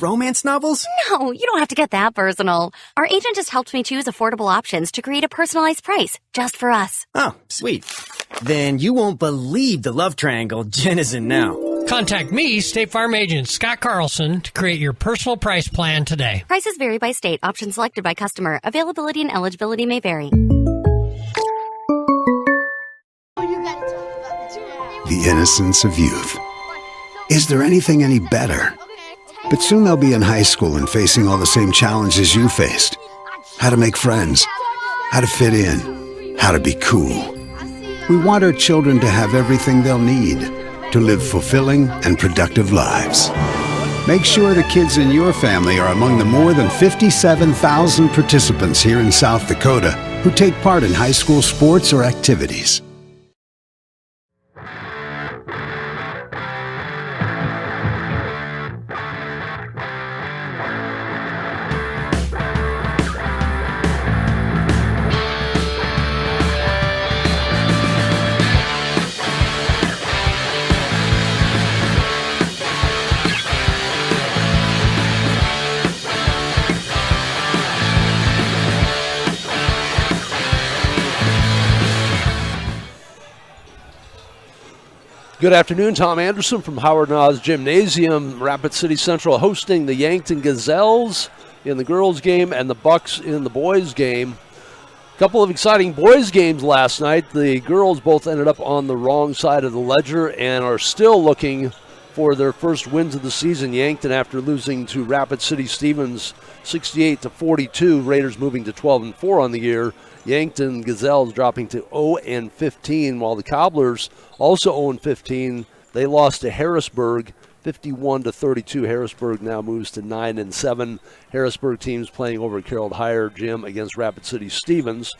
Romance novels? No, you don't have to get that personal. Our agent just helped me choose affordable options to create a personalized price just for us. Oh, sweet. Then you won't believe the love triangle Jen is in now. Contact me, State Farm agent Scott Carlson, to create your personal price plan today. Prices vary by state. Options selected by customer. Availability and eligibility may vary. The innocence of youth. Is there anything any better? But soon they'll be in high school and facing all the same challenges you faced. How to make friends, how to fit in, how to be cool. We want our children to have everything they'll need to live fulfilling and productive lives. Make sure the kids in your family are among the more than 57,000 participants here in South Dakota who take part in high school sports or activities. Good afternoon, Tom Anderson from Howard Nas Gymnasium. Rapid City Central hosting the Yankton Gazelles in the girls' game and the Bucks in the boys' game. A couple of exciting boys' games last night. The girls both ended up on the wrong side of the ledger and are still looking for their first wins of the season. Yankton, after losing to Rapid City Stevens 68-42, Raiders moving to 12-4 on the year. Yankton Gazelles dropping to 0-15, while the Cobblers also 0-15. They lost to Harrisburg 51-32. Harrisburg now moves to 9-7. Harrisburg teams playing over at Carroll Higher Gym against Rapid City Stevens.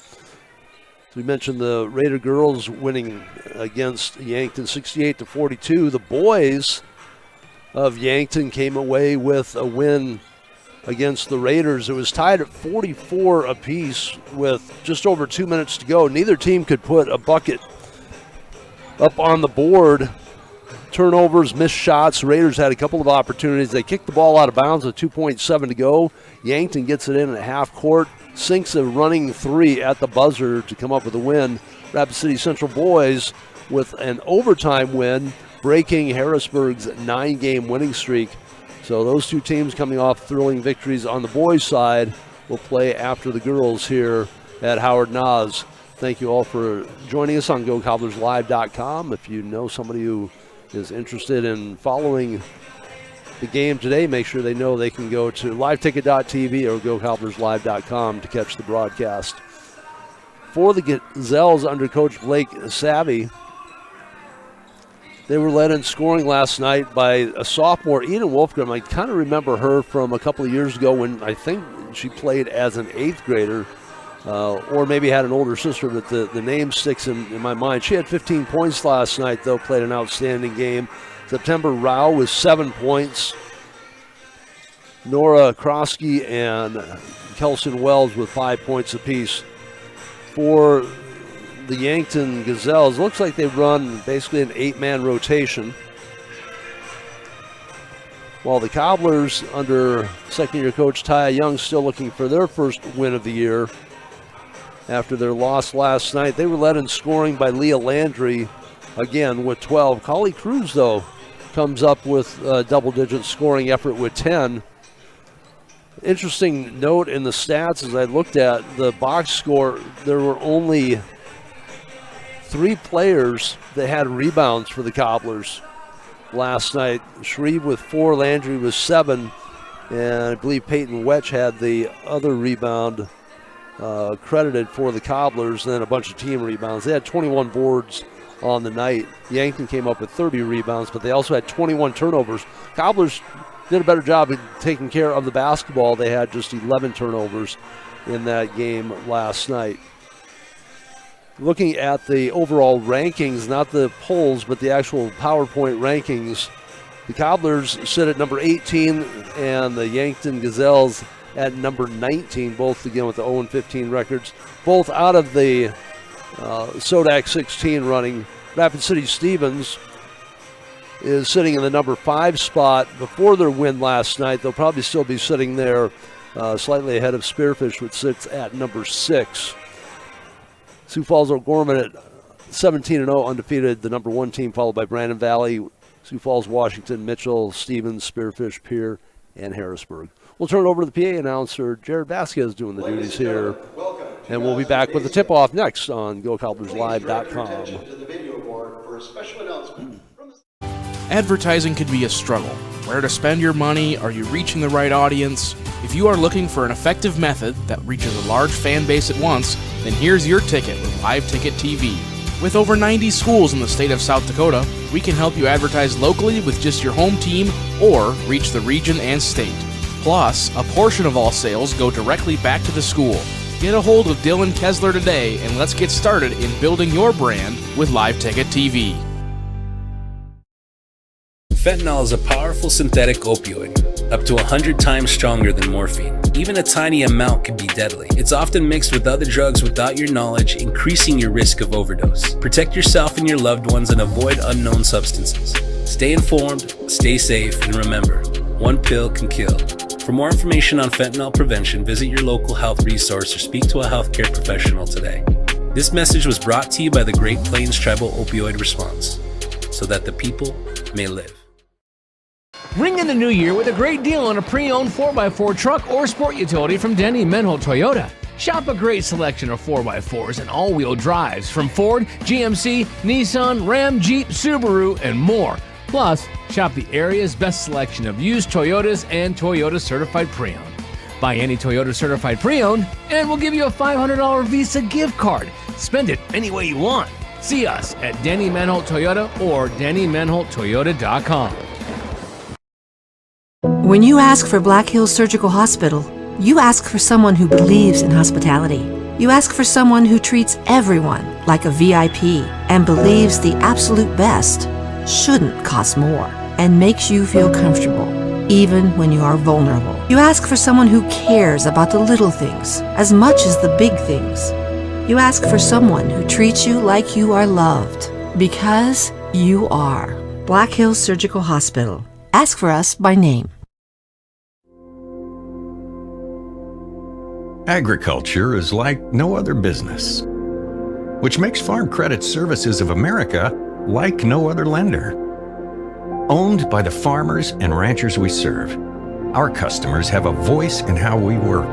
We mentioned the Raider girls winning against Yankton 68-42. The boys of Yankton came away with a win against the Raiders. It was tied at 44 apiece with just over 2 minutes to go. Neither team could put a bucket up on the board. Turnovers, missed shots. Raiders had a couple of opportunities. They kicked the ball out of bounds with 2.7 to go. Yankton gets it in at half court, sinks a running three at the buzzer to come up with a win. Rapid City Central boys with an overtime win, breaking Harrisburg's 9-game winning streak. So those two teams coming off thrilling victories on the boys' side will play after the girls here at Howard Nas. Thank you all for joining us on GoCobblersLive.com. If you know somebody who is interested in following the game today, make sure they know they can go to liveticket.tv or GoCobblersLive.com to catch the broadcast. For the Gazelles under Coach Blake Savvy, they were led in scoring last night by a sophomore, Eden Wolfgram. I kind of remember her from a couple of years ago when I think she played as an 8th grader, or maybe had an older sister, but the name sticks in my mind. She had 15 points last night, though, played an outstanding game. September Rao with 7 points. Nora Krosky and Kelson Wells with 5 points apiece. For the Yankton Gazelles, looks like they run basically an 8-man rotation, while the Cobblers under second-year coach Taya Young still looking for their first win of the year after their loss last night. They were led in scoring by Leah Landry, again with 12. Collie Cruz, though, comes up with a double-digit scoring effort with 10. Interesting note in the stats as I looked at the box score, there were only 3 players that had rebounds for the Cobblers last night. Shreve with 4, Landry with 7, and I believe Peyton Wetch had the other rebound credited for the Cobblers, and then a bunch of team rebounds. They had 21 boards on the night. Yankton came up with 30 rebounds, but they also had 21 turnovers. Cobblers did a better job of taking care of the basketball. They had just 11 turnovers in that game last night. Looking at the overall rankings, not the polls, but the actual PowerPoint rankings, the Cobblers sit at number 18 and the Yankton Gazelles at number 19, both again with the 0-15 records, both out of the Sodak 16 running. Rapid City Stevens is sitting in the number 5 spot before their win last night. They'll probably still be sitting there slightly ahead of Spearfish, which sits at number 6. Sioux Falls O'Gorman at 17-0, undefeated, the number 1 team, followed by Brandon Valley, Sioux Falls, Washington, Mitchell, Stevens, Spearfish, Pierre, and Harrisburg. We'll turn it over to the PA announcer, Jared Vasquez, doing the duties here. And we'll be back with the tip-off next on GoCobblersLive.com. Advertising can be a struggle. Where to spend your money? Are you reaching the right audience? If you are looking for an effective method that reaches a large fan base at once, then here's your ticket with Live Ticket TV. With over 90 schools in the state of South Dakota, we can help you advertise locally with just your home team or reach the region and state. Plus, a portion of all sales go directly back to the school. Get a hold of Dylan Kessler today and let's get started in building your brand with Live Ticket TV. Fentanyl is a powerful synthetic opioid, up to 100 times stronger than morphine. Even a tiny amount can be deadly. It's often mixed with other drugs without your knowledge, increasing your risk of overdose. Protect yourself and your loved ones and avoid unknown substances. Stay informed, stay safe, and remember, one pill can kill. For more information on fentanyl prevention, visit your local health resource or speak to a healthcare professional today. This message was brought to you by the Great Plains Tribal Opioid Response, so that the people may live. Ring in the new year with a great deal on a pre-owned 4x4 truck or sport utility from Denny Menholt Toyota. Shop a great selection of 4x4s and all-wheel drives from Ford, GMC, Nissan, Ram, Jeep, Subaru, and more. Plus, shop the area's best selection of used Toyotas and Toyota Certified Pre-Owned. Buy any Toyota Certified Pre-Owned, and we'll give you a $500 Visa gift card. Spend it any way you want. See us at Denny Menholt Toyota or DennyMenholtToyota.com. When you ask for Black Hills Surgical Hospital, you ask for someone who believes in hospitality. You ask for someone who treats everyone like a VIP and believes the absolute best shouldn't cost more and makes you feel comfortable, even when you are vulnerable. You ask for someone who cares about the little things as much as the big things. You ask for someone who treats you like you are loved, because you are. Black Hills Surgical Hospital. Ask for us by name. Agriculture is like no other business, which makes Farm Credit Services of America like no other lender. Owned by the farmers and ranchers we serve, our customers have a voice in how we work,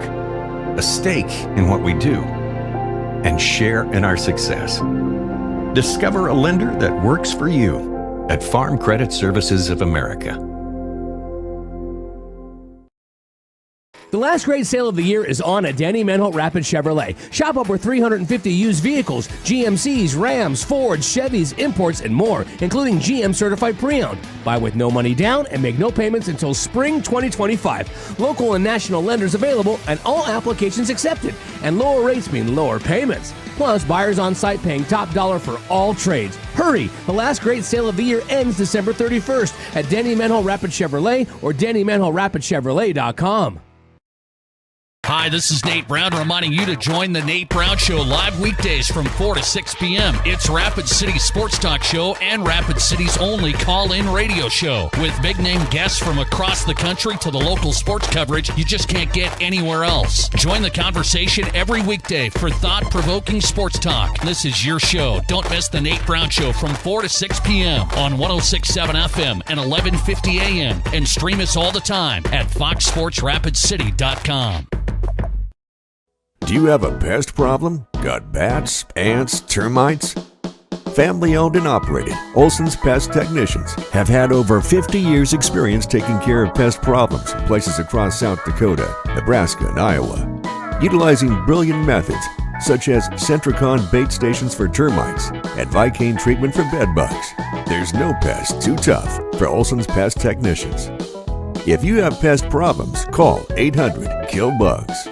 a stake in what we do, and share in our success. Discover a lender that works for you at Farm Credit Services of America. The last great sale of the year is on at Denny Menholt Rapid Chevrolet. Shop over 350 used vehicles, GMCs, Rams, Fords, Chevys, imports, and more, including GM Certified Pre-Owned. Buy with no money down and make no payments until spring 2025. Local and national lenders available and all applications accepted. And lower rates mean lower payments. Plus, buyers on site paying top dollar for all trades. Hurry! The last great sale of the year ends December 31st at Denny Menholt Rapid Chevrolet or DennyMenholtRapidChevrolet.com. Hi, this is Nate Brown reminding you to join the Nate Brown Show live weekdays from 4 to 6 p.m. It's Rapid City Sports Talk Show and Rapid City's only call-in radio show with big-name guests from across the country to the local sports coverage you just can't get anywhere else. Join the conversation every weekday for thought-provoking sports talk. This is your show. Don't miss the Nate Brown Show from 4 to 6 p.m. on 106.7 FM and 1150 a.m. and stream us all the time at foxsportsrapidcity.com. Do you have a pest problem? Got bats, ants, termites? Family owned and operated, Olson's Pest Technicians have had over 50 years experience taking care of pest problems in places across South Dakota, Nebraska, and Iowa. Utilizing brilliant methods such as Centricon bait stations for termites and Vicane treatment for bed bugs. There's no pest too tough for Olson's Pest Technicians. If you have pest problems, call 800-KILL-BUGS.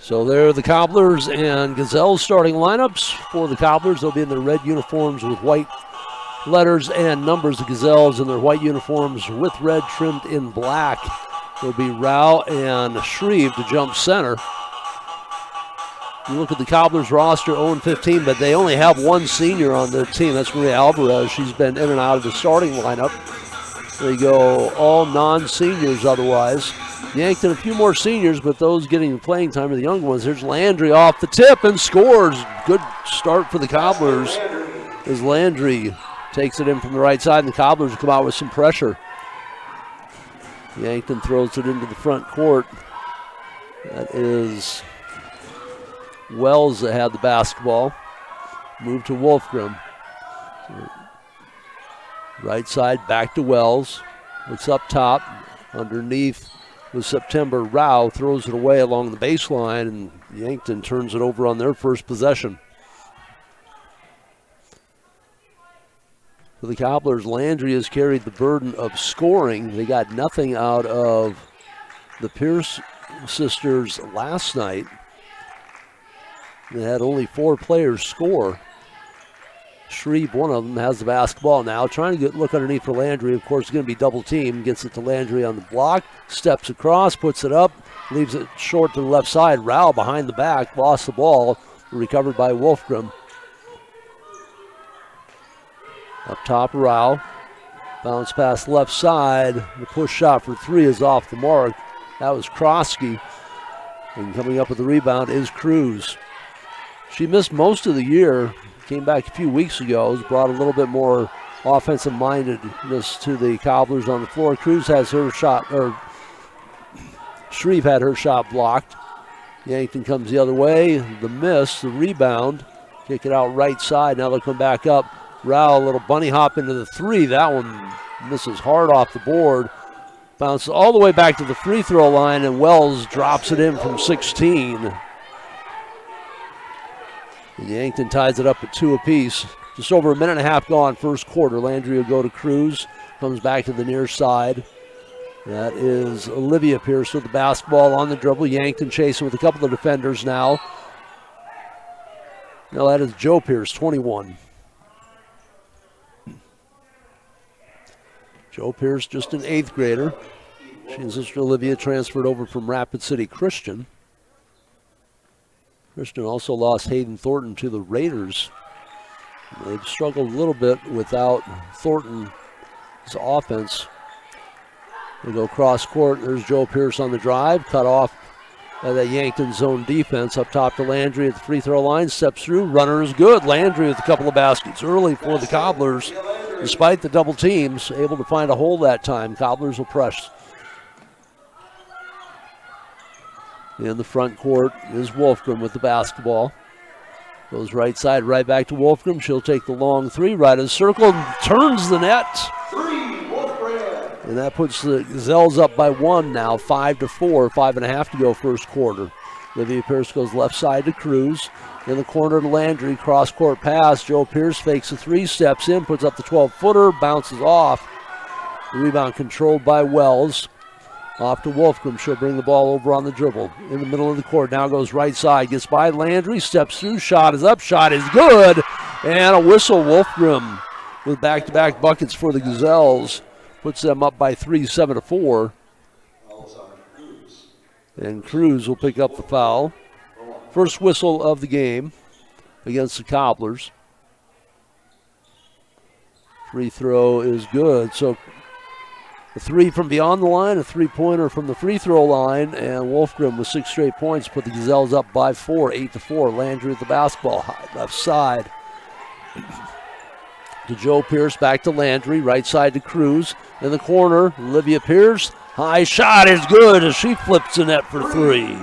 So there are the Cobblers and Gazelles starting lineups. For the Cobblers, they'll be in their red uniforms with white letters and numbers. The Gazelles in their white uniforms with red trimmed in black. There'll be Rao and Shreve to jump center. You look at the Cobblers roster, 0-15, but they only have one senior on their team. That's Maria Alvarez. She's been in and out of the starting lineup. There you go, all non-seniors otherwise. Yankton, a few more seniors, but those getting the playing time are the young ones. There's Landry off the tip and scores. Good start for the Cobblers as Landry takes it in from the right side, and the Cobblers come out with some pressure. Yankton throws it into the front court. That is Wells that had the basketball. Move to Wolfgram. Right side back to Wells. Looks up top. Underneath with September. Rao throws it away along the baseline, and Yankton turns it over on their first possession. For the Cobblers, Landry has carried the burden of scoring. They got nothing out of the Pierce sisters last night. They had only 4 players score. Shreve, one of them, has the basketball now. Trying to look underneath for Landry. Of course, it's going to be double team. Gets it to Landry on the block. Steps across, puts it up. Leaves it short to the left side. Rao behind the back. Lost the ball. Recovered by Wolfgram. Up top, Rao. Bounce pass left side. The push shot for 3 is off the mark. That was Krosky. And coming up with the rebound is Cruz. She missed most of the year. Came back a few weeks ago. Has brought a little bit more offensive mindedness to the Cobblers on the floor. Cruz has her shot, or Shreve had her shot blocked. Yankton comes the other way. The miss, the rebound. Kick it out right side. Now they'll come back up. Rao, a little bunny hop into the 3. That one misses hard off the board. Bounces all the way back to the free throw line, and Wells drops it in from 16. And Yankton ties it up at 2 apiece. Just over a minute and a half gone first quarter. Landry will go to Cruz. Comes back to the near side. That is Olivia Pierce with the basketball on the dribble. Yankton chasing with a couple of defenders now. Now that is Joe Pierce, 21. Joe Pierce, just an 8th grader. She and sister Olivia transferred over from Rapid City Christian. Christian also lost Hayden Thornton to the Raiders. They've struggled a little bit without Thornton's offense. They go cross court. There's Joe Pierce on the drive. Cut off by that Yankton zone defense. Up top to Landry at the free throw line. Steps through. Runner is good. Landry with a couple of baskets early for the Cobblers. despite the double teams, able to find a hole that time. Cobblers will press. In the front court is Wolfgram with the basketball. Goes right side, right back to Wolfgram. She'll take the long three, right of the circle, and turns the net. And that puts the Gazelles up by 1 now, 5-4, 5.5 to go first quarter. Olivia Pierce goes left side to Cruz. In the corner to Landry, cross-court pass. Joe Pierce fakes a three, steps in, puts up the 12-footer, bounces off. The rebound controlled by Wells. Off to Wolfgram. She'll bring the ball over on the dribble. In the middle of the court. Now goes right side. Gets by Landry. Steps through. Shot is up. Shot is good. And a whistle. Wolfgram with back-to-back buckets for the Gazelles. Puts them up by 3, 7-4. And Cruz will pick up the foul. First whistle of the game against the Cobblers. Free throw is good. So a three from beyond the line, a three-pointer from the free throw line, and Wolfgram with 6 straight points put the Gazelles up by 4, 8-4. Landry with the basketball, left side to Joe Pierce, back to Landry, right side to Cruz. In the corner, Olivia Pierce, high shot is good as she flips the net for 3.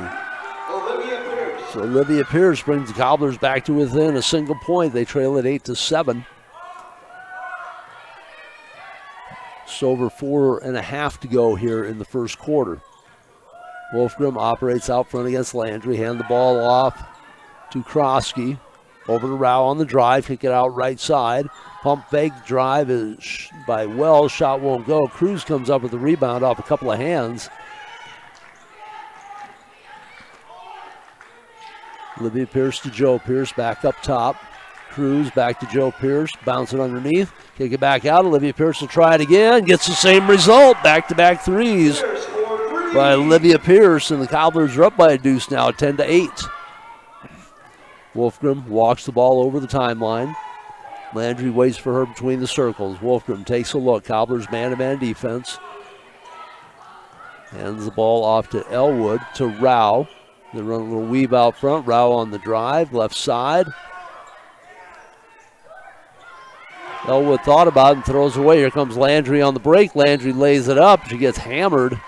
So Olivia Pierce brings the Cobblers back to within a single point. They trail at 8-7. Just over 4.5 to go here in the first quarter. Wolfgram operates out front against Landry. Hand the ball off to Krosky. Over to Rao on the drive. Kick it out right side. Pump fake drive is by Wells. Shot won't go. Cruz comes up with the rebound off a couple of hands. Olivia Pierce to Joe Pierce. Back up top. Cruz back to Joe Pierce. Bounce it underneath. Kick it back out. Olivia Pierce will try it again. Gets the same result. Back-to-back threes by Olivia Pierce. And the Cobblers are up by a deuce now, 10-8. Wolfgram walks the ball over the timeline. Landry waits for her between the circles. Wolfgram takes a look. Cobblers man-to-man defense. Hands the ball off to Elwood, to Rao. They run a little weave out front. Rao on the drive, left side. Elwood thought about it and throws away. Here comes Landry on the break. Landry lays it up. She gets hammered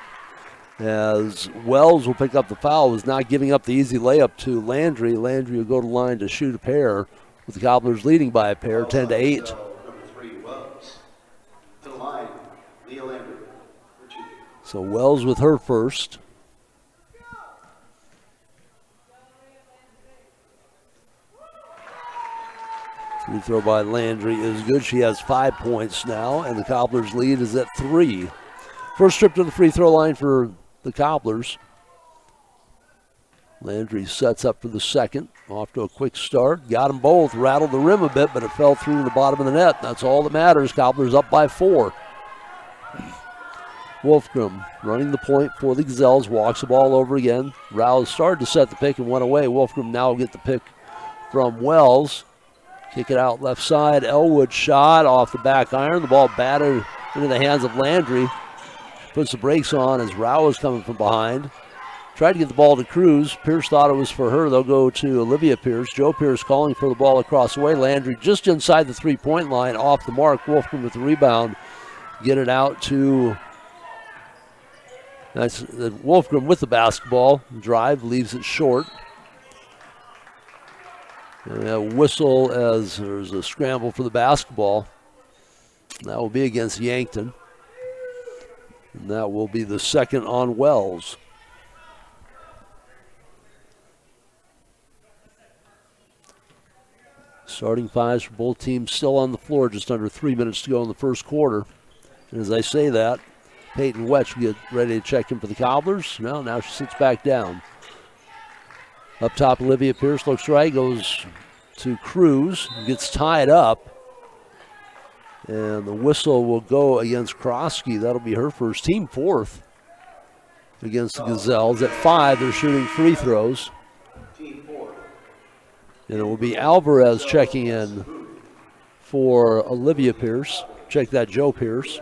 as Wells will pick up the foul. Was not giving up the easy layup to Landry. Landry will go to the line to shoot a pair, with the Cobblers leading by a pair, 10-8. So Wells with her first. Free throw by Landry is good. She has 5 points now, and the Cobblers' lead is at 3. First trip to the free throw line for the Cobblers. Landry sets up for the second. Off to a quick start. Got them both. Rattled the rim a bit, but it fell through the bottom of the net. That's all that matters. Cobblers up by 4. Wolfgram running the point for the Gazelles. Walks the ball over again. Rouse started to set the pick and went away. Wolfgram now will get the pick from Wells. Kick it out left side. Elwood shot off the back iron. The ball battered into the hands of Landry. Puts the brakes on as Rao is coming from behind. Tried to get the ball to Cruz. Pierce thought it was for her. They'll go to Olivia Pierce. Joe Pierce calling for the ball across the way. Landry just inside the three-point line, off the mark. Wolfgram with the rebound. Get it out to Wolfgram with the basketball. Drive, leaves it short. And a whistle as there's a scramble for the basketball. That will be against Yankton. And that will be the second on Wells. Starting fives for both teams still on the floor, just under 3 minutes to go in the first quarter. And as I say that, Peyton Wetch will get ready to check in for the Cobblers. Now she sits back down. Up top, Olivia Pierce looks right, goes to Cruz, gets tied up. And the whistle will go against Krosky. That'll be her first, team fourth against the Gazelles. At 5, they're shooting free throws. And it will be Alvarez checking in for Olivia Pierce. Check that, Joe Pierce.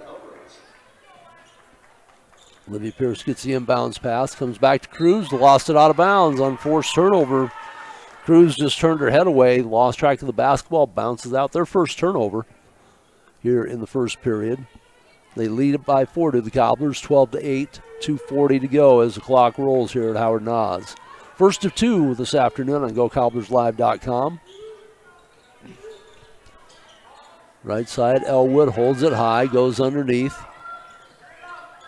Olivia Pierce gets the inbounds pass, comes back to Cruz, lost it out of bounds on forced turnover. Cruz just turned her head away, lost track of the basketball, bounces out, their first turnover. here in the first period. They lead it by 4 to the Cobblers, 12-8, 2:40 to go as the clock rolls here at Howard Nas. First of 2 this afternoon on GoCobblersLive.com. Right side, Elwood holds it high, goes underneath.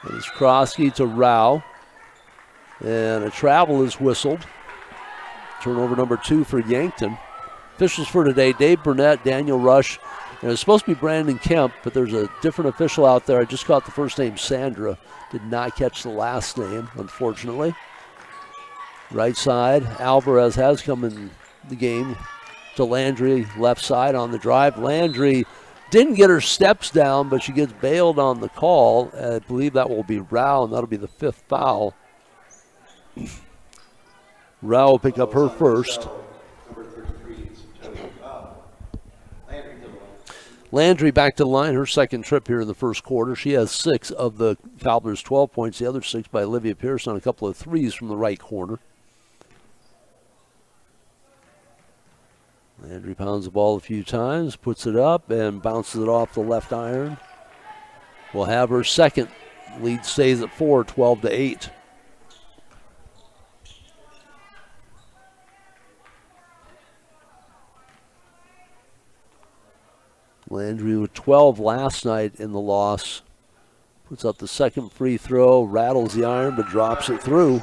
And it's Krosky to Rao. And a travel is whistled. Turnover number 2 for Yankton. Officials for today, Dave Burnett, Daniel Rush. And it's supposed to be Brandon Kemp, but there's a different official out there. I just caught the first name, Sandra. Did not catch the last name, unfortunately. Right side, Alvarez has come in the game to Landry, left side on the drive. Landry didn't get her steps down, but she gets bailed on the call. I believe that will be Rao, and that'll be the 5th foul. Rao will pick up her first. Landry back to the line, her second trip here in the first quarter. She has 6 of the Cobblers' 12 points, the other 6 by Olivia Pierce on a couple of threes from the right corner. Landry pounds the ball a few times, puts it up, and bounces it off the left iron. Will have her second. Lead stays at 4, 12-8. Landry with 12 last night in the loss. Puts up the second free throw, rattles the iron, but drops it through.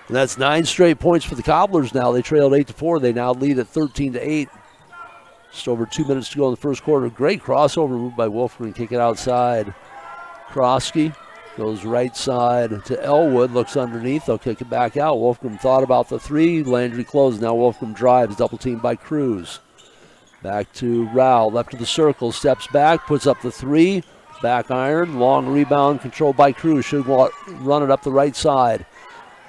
And that's 9 straight points for the Cobblers now. They trailed 8-4. They now lead at 13-8. Just over 2 minutes to go in the first quarter. Great crossover move by Wolfram. Kick it outside. Krosky goes right side to Elwood. Looks underneath. They'll kick it back out. Wolfram thought about the 3. Landry closed. Now Wolfram drives. Double teamed by Cruz. Back to Rao. Left of the circle. Steps back. Puts up the 3. Back iron. Long rebound controlled by Cruz. Should run it up the right side.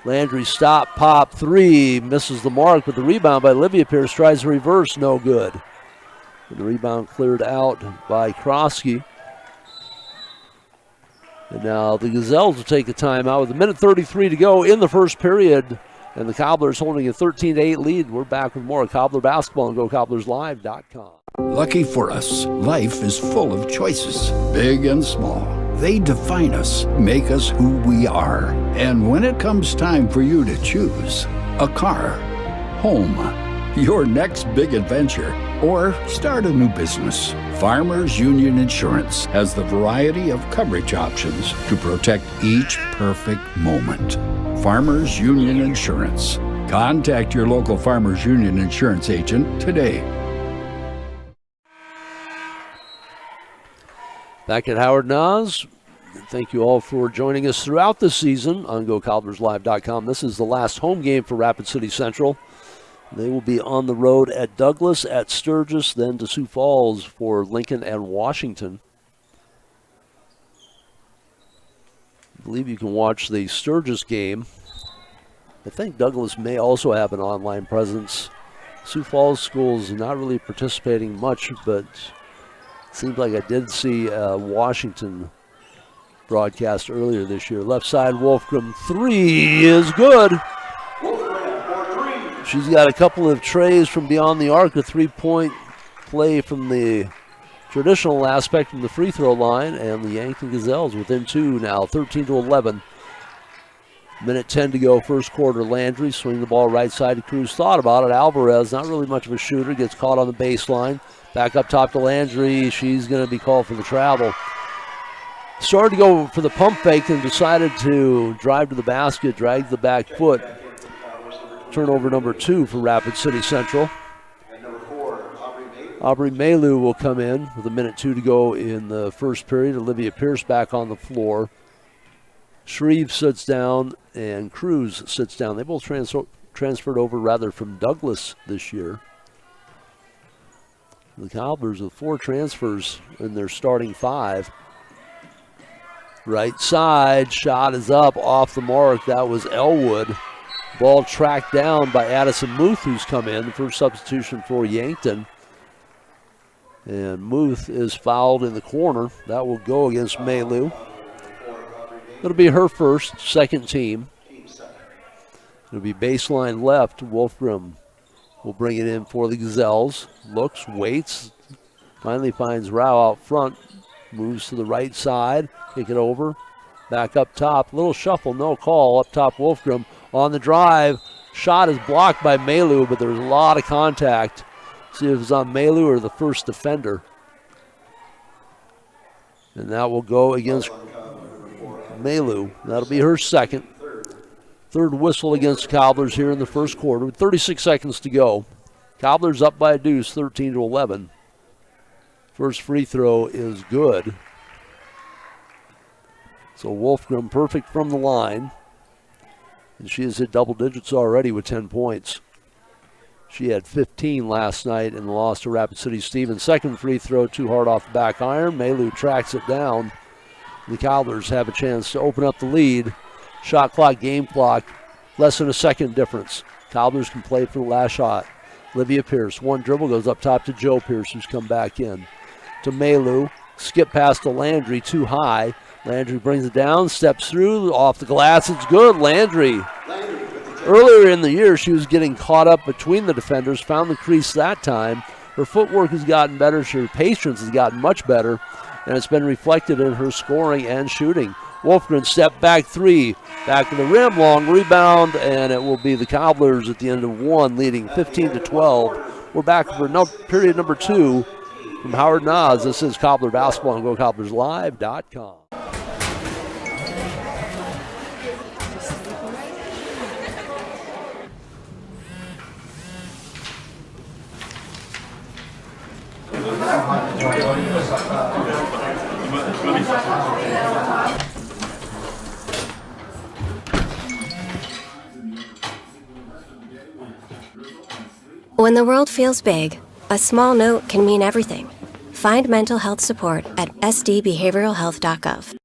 Landry stop, pop, 3, misses the mark, but the rebound by Olivia Pierce tries to reverse, no good. And the rebound cleared out by Krosky. And now the Gazelles will take a timeout with 1:33 to go in the first period. And the Cobblers holding a 13-8 lead. We're back with more Cobbler basketball on GoCobblersLive.com. Lucky for us, life is full of choices, big and small. They define us, make us who we are. And when it comes time for you to choose a car, home, your next big adventure, or start a new business, Farmers Union Insurance has the variety of coverage options to protect each perfect moment. Farmers Union Insurance. Contact your local Farmers Union Insurance agent today. Back at Howard Nas. Thank you all for joining us throughout the season on GoCobblersLive.com. This is the last home game for Rapid City Central. They will be on the road at Douglas, at Sturgis, then to Sioux Falls for Lincoln and Washington. I believe you can watch the Sturgis game. I think Douglas may also have an online presence. Sioux Falls schools not really participating much, but it seems like I did see Washington broadcast earlier this year. Left side, Wolfgram, 3 is good. She's got a couple of trays from beyond the arc, a 3-point play from the traditional aspect from the free throw line, and the Yankton Gazelles within 2 now, 13-11. 1:10 to go, first quarter. Landry swing the ball right side to Cruz. Thought about it. Alvarez, not really much of a shooter, gets caught on the baseline. Back up top to Landry. She's going to be called for the travel. Started to go for the pump fake and decided to drive to the basket, dragged the back foot. Turnover number 2 for Rapid City Central. Aubrey Maylou will come in with 1:02 to go in the first period. Olivia Pierce back on the floor. Shreve sits down and Cruz sits down. They both transferred over rather from Douglas this year. The Cobblers with 4 transfers in their starting 5. Right side, shot is up, off the mark. That was Elwood. Ball tracked down by Addison Muth, who's come in, the first substitution for Yankton. And Muth is fouled in the corner. That will go against Maylou. It'll be her first, second team. It'll be baseline left. Wolfram will bring it in for the Gazelles. Looks, waits, Finally finds Rao out front. Moves to the right side. Kick it over. Back up top. Little shuffle, no call. Up top, Wolfgram on the drive. Shot is blocked by Malu, but there's a lot of contact. See if it's on Malu or the first defender. And that will go against Malu. That'll be her second. Third whistle against Cobblers here in the first quarter with 36 seconds to go. Cobblers up by a deuce, 13-11. First free throw is good. So Wolfgram perfect from the line. And she has hit double digits already with 10 points. She had 15 last night in the loss to Rapid City Stevens. Second free throw, too hard off the back iron. Malu tracks it down. The Cobblers have a chance to open up the lead. Shot clock, game clock, less than a second difference. Cobblers can play for the last shot. Olivia Pierce, one dribble, goes up top to Joe Pierce, who's come back in. To Malu, skip past to Landry, too high. Landry brings it down, steps through, off the glass, it's good. Landry. Earlier in the year, she was getting caught up between the defenders, found the crease that time. Her footwork has gotten better, her patience has gotten much better, and it's been reflected in her scoring and shooting. Wolfgren step back three, back to the rim, long rebound, and it will be the Cobblers at the end of one, leading 15-12. We're back for period number 2 from Howard Nas. This is Cobbler Basketball on GoCobblersLive.com. When the world feels big, a small note can mean everything. Find mental health support at sdbehavioralhealth.gov.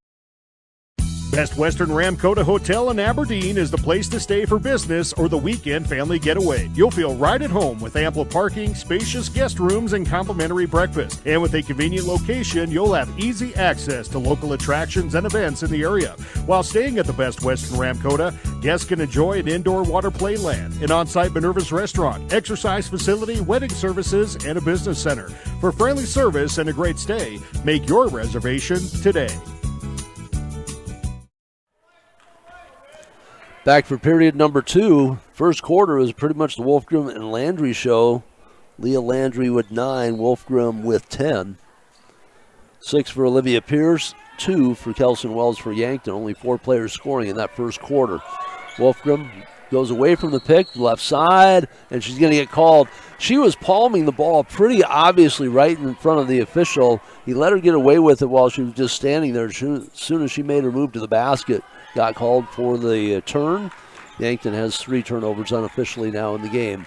Best Western Ramkota Hotel in Aberdeen is the place to stay for business or the weekend family getaway. You'll feel right at home with ample parking, spacious guest rooms, and complimentary breakfast. And with a convenient location, you'll have easy access to local attractions and events in the area. While staying at the Best Western Ramkota, guests can enjoy an indoor water play land, an on-site Minerva's restaurant, exercise facility, wedding services, and a business center. For friendly service and a great stay, make your reservation today. Back for period number 2. First quarter was pretty much the Wolfgram and Landry show. Leah Landry with 9, Wolfgram with 10. 6 for Olivia Pierce, 2 for Kelson Wells for Yankton. Only 4 players scoring in that first quarter. Wolfgram goes away from the pick, left side, and she's going to get called. She was palming the ball pretty obviously right in front of the official. He let her get away with it while she was just standing there. As soon as she made her move to the basket, got called for the turn. Yankton has 3 turnovers unofficially now in the game.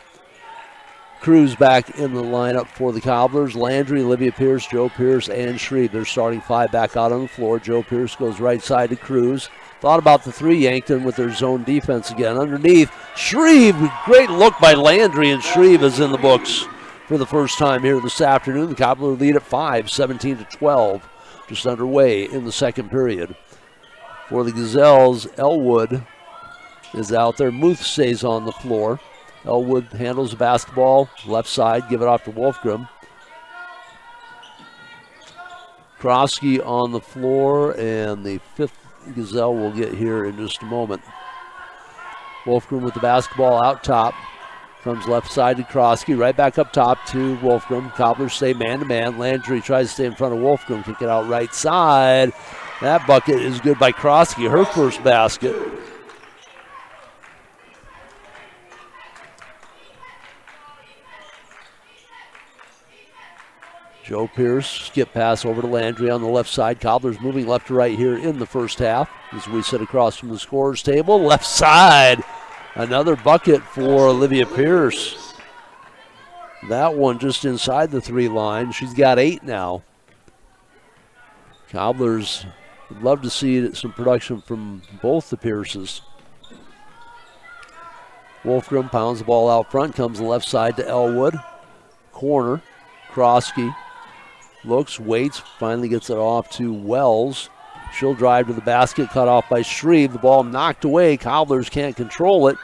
Cruz back in the lineup for the Cobblers. Landry, Olivia Pierce, Joe Pierce, and Shreve. Their starting 5 back out on the floor. Joe Pierce goes right side to Cruz. Thought about the 3, Yankton with their zone defense again. Underneath, Shreve, great look by Landry, and Shreve is in the books for the first time here this afternoon. The Cobbler lead at 5, 17-12, just underway in the second period. For the Gazelles, Elwood is out there. Muth stays on the floor. Elwood handles the basketball, left side, give it off to Wolfgram. Krosky on the floor, and the 5th Gazelle will get here in just a moment. Wolfgram with the basketball out top. Comes left side to Krosky, right back up top to Wolfgram. Cobblers stay man-to-man. Landry tries to stay in front of Wolfgram, kick it out right side. That bucket is good by Krosky, her first basket. Joe Pierce, skip pass over to Landry on the left side. Cobblers moving left to right here in the first half. As we sit across from the scorer's table, left side. Another bucket for Olivia Pierce. That one just inside the 3 line. She's got 8 now. Cobblers would love to see some production from both the Pierces. Wolfgram pounds the ball out front, comes left side to Elwood. Corner, Krosky looks, waits, finally gets it off to Wells. She'll drive to the basket, cut off by Shreve. The ball knocked away. Cobblers can't control it.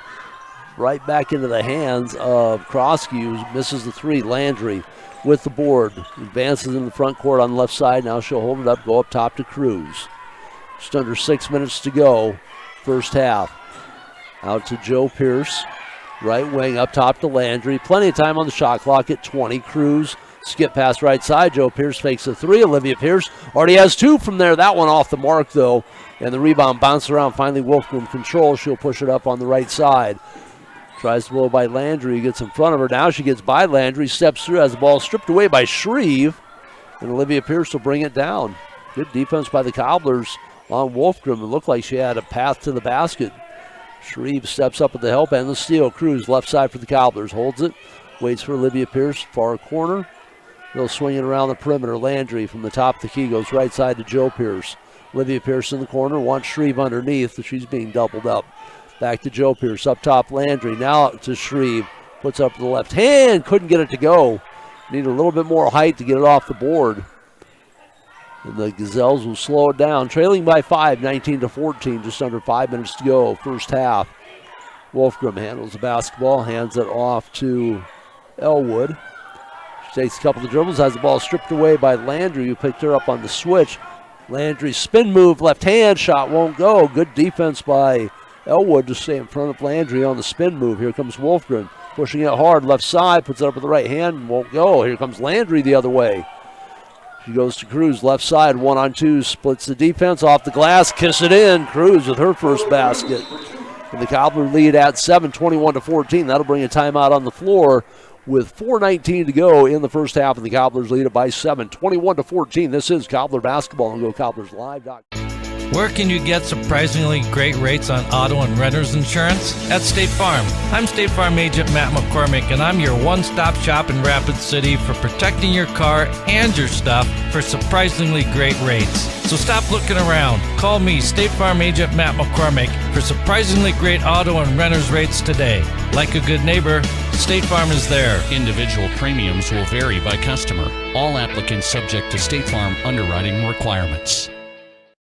right back into the hands of Krosky, who misses the three. Landry with the board, advances in the front court on the left side. Now she'll hold it up, go up top to Cruz. Just under 6 minutes to go, first half. Out to Joe Pierce, right wing up top to Landry. Plenty of time on the shot clock at 20. Cruz, skip past right side. Joe Pierce fakes a three. Olivia Pierce already has two from there. That one off the mark, though. And the rebound bounced around. Finally, Wolfgram control. She'll push it up on the right side. Tries to blow by Landry. Gets in front of her. Now she gets by Landry. Steps through. Has the ball stripped away by Shreve. And Olivia Pierce will bring it down. Good defense by the Cobblers on Wolfgram. It looked like she had a path to the basket. Shreve steps up at the help and the steal. Cruz left side for the Cobblers. Holds it. Waits for Olivia Pierce. Far corner. They'll swing it around the perimeter. Landry from the top of the key goes right side to Joe Pierce. Olivia Pierce in the corner. Wants Shreve underneath, but she's being doubled up. Back to Joe Pierce. Up top, Landry. Now to Shreve. Puts up the left hand. Couldn't get it to go. Need a little bit more height to get it off the board. And the Gazelles will slow it down. Trailing by 5, 19-14. Just under 5 minutes to go. First half. Wolfgram handles the basketball. Hands it off to Elwood. She takes a couple of dribbles. Has the ball stripped away by Landry, who picked her up on the switch. Landry spin move. Left hand shot won't go. Good defense by Elwood to stay in front of Landry on the spin move. Here comes Wolfgram. Pushing it hard. Left side. Puts it up with the right hand. Won't go. Here comes Landry the other way. She goes to Cruz, left side, 1-on-2, splits the defense off the glass, kiss it in. Cruz with her first basket. And the Cobbler lead at 7, 21-14. That'll bring a timeout on the floor with 4:19 to go in the first half, and the Cobblers lead it by 7, 21-14. This is Cobbler basketball on GoCobblersLive.com. Where can you get surprisingly great rates on auto and renter's insurance? At State Farm. I'm State Farm agent Matt McCormick, and I'm your one-stop shop in Rapid City for protecting your car and your stuff for surprisingly great rates. So stop looking around. Call me, State Farm agent Matt McCormick, for surprisingly great auto and renter's rates today. Like a good neighbor, State Farm is there. Individual premiums will vary by customer. All applicants subject to State Farm underwriting requirements.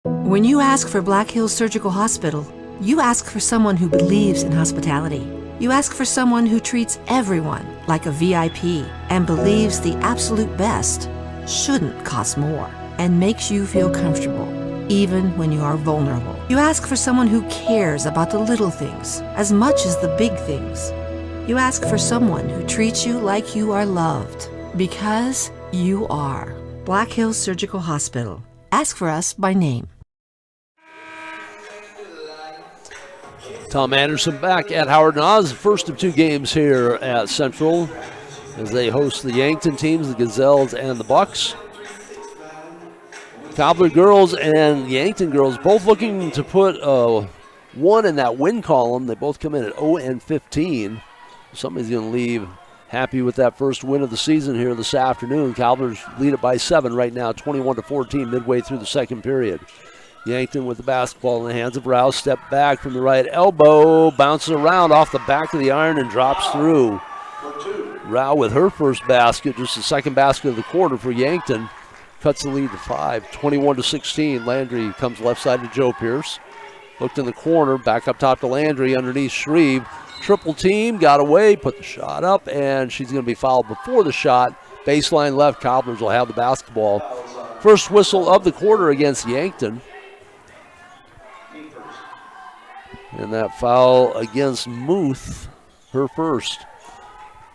When you ask for Black Hills Surgical Hospital, you ask for someone who believes in hospitality. You ask for someone who treats everyone like a VIP and believes the absolute best shouldn't cost more and makes you feel comfortable, even when you are vulnerable. You ask for someone who cares about the little things as much as the big things. You ask for someone who treats you like you are loved, because you are. Black Hills Surgical Hospital. Ask for us by name. Tom Anderson back at Howard Nas, first of two games here at Central as they host the Yankton teams, the Gazelles and the Bucks. Cobbler girls and Yankton girls both looking to put one in that win column. They both come in at 0-15. Somebody's going to leave happy with that first win of the season here this afternoon. Cobblers lead it by 7 right now, 21-14, midway through the second period. Yankton with the basketball in the hands of Rouse. Step back from the right elbow, bounces around off the back of the iron and drops through. Rao with her first basket, just the second basket of the quarter for Yankton. Cuts the lead to 5, 21-16. Landry comes left side to Joe Pierce. Looked in the corner, back up top to Landry, underneath Shreve. Triple team, got away, put the shot up, and she's going to be fouled before the shot. Baseline left, Cobblers will have the basketball. First whistle of the quarter against Yankton. And that foul against Muth, her first.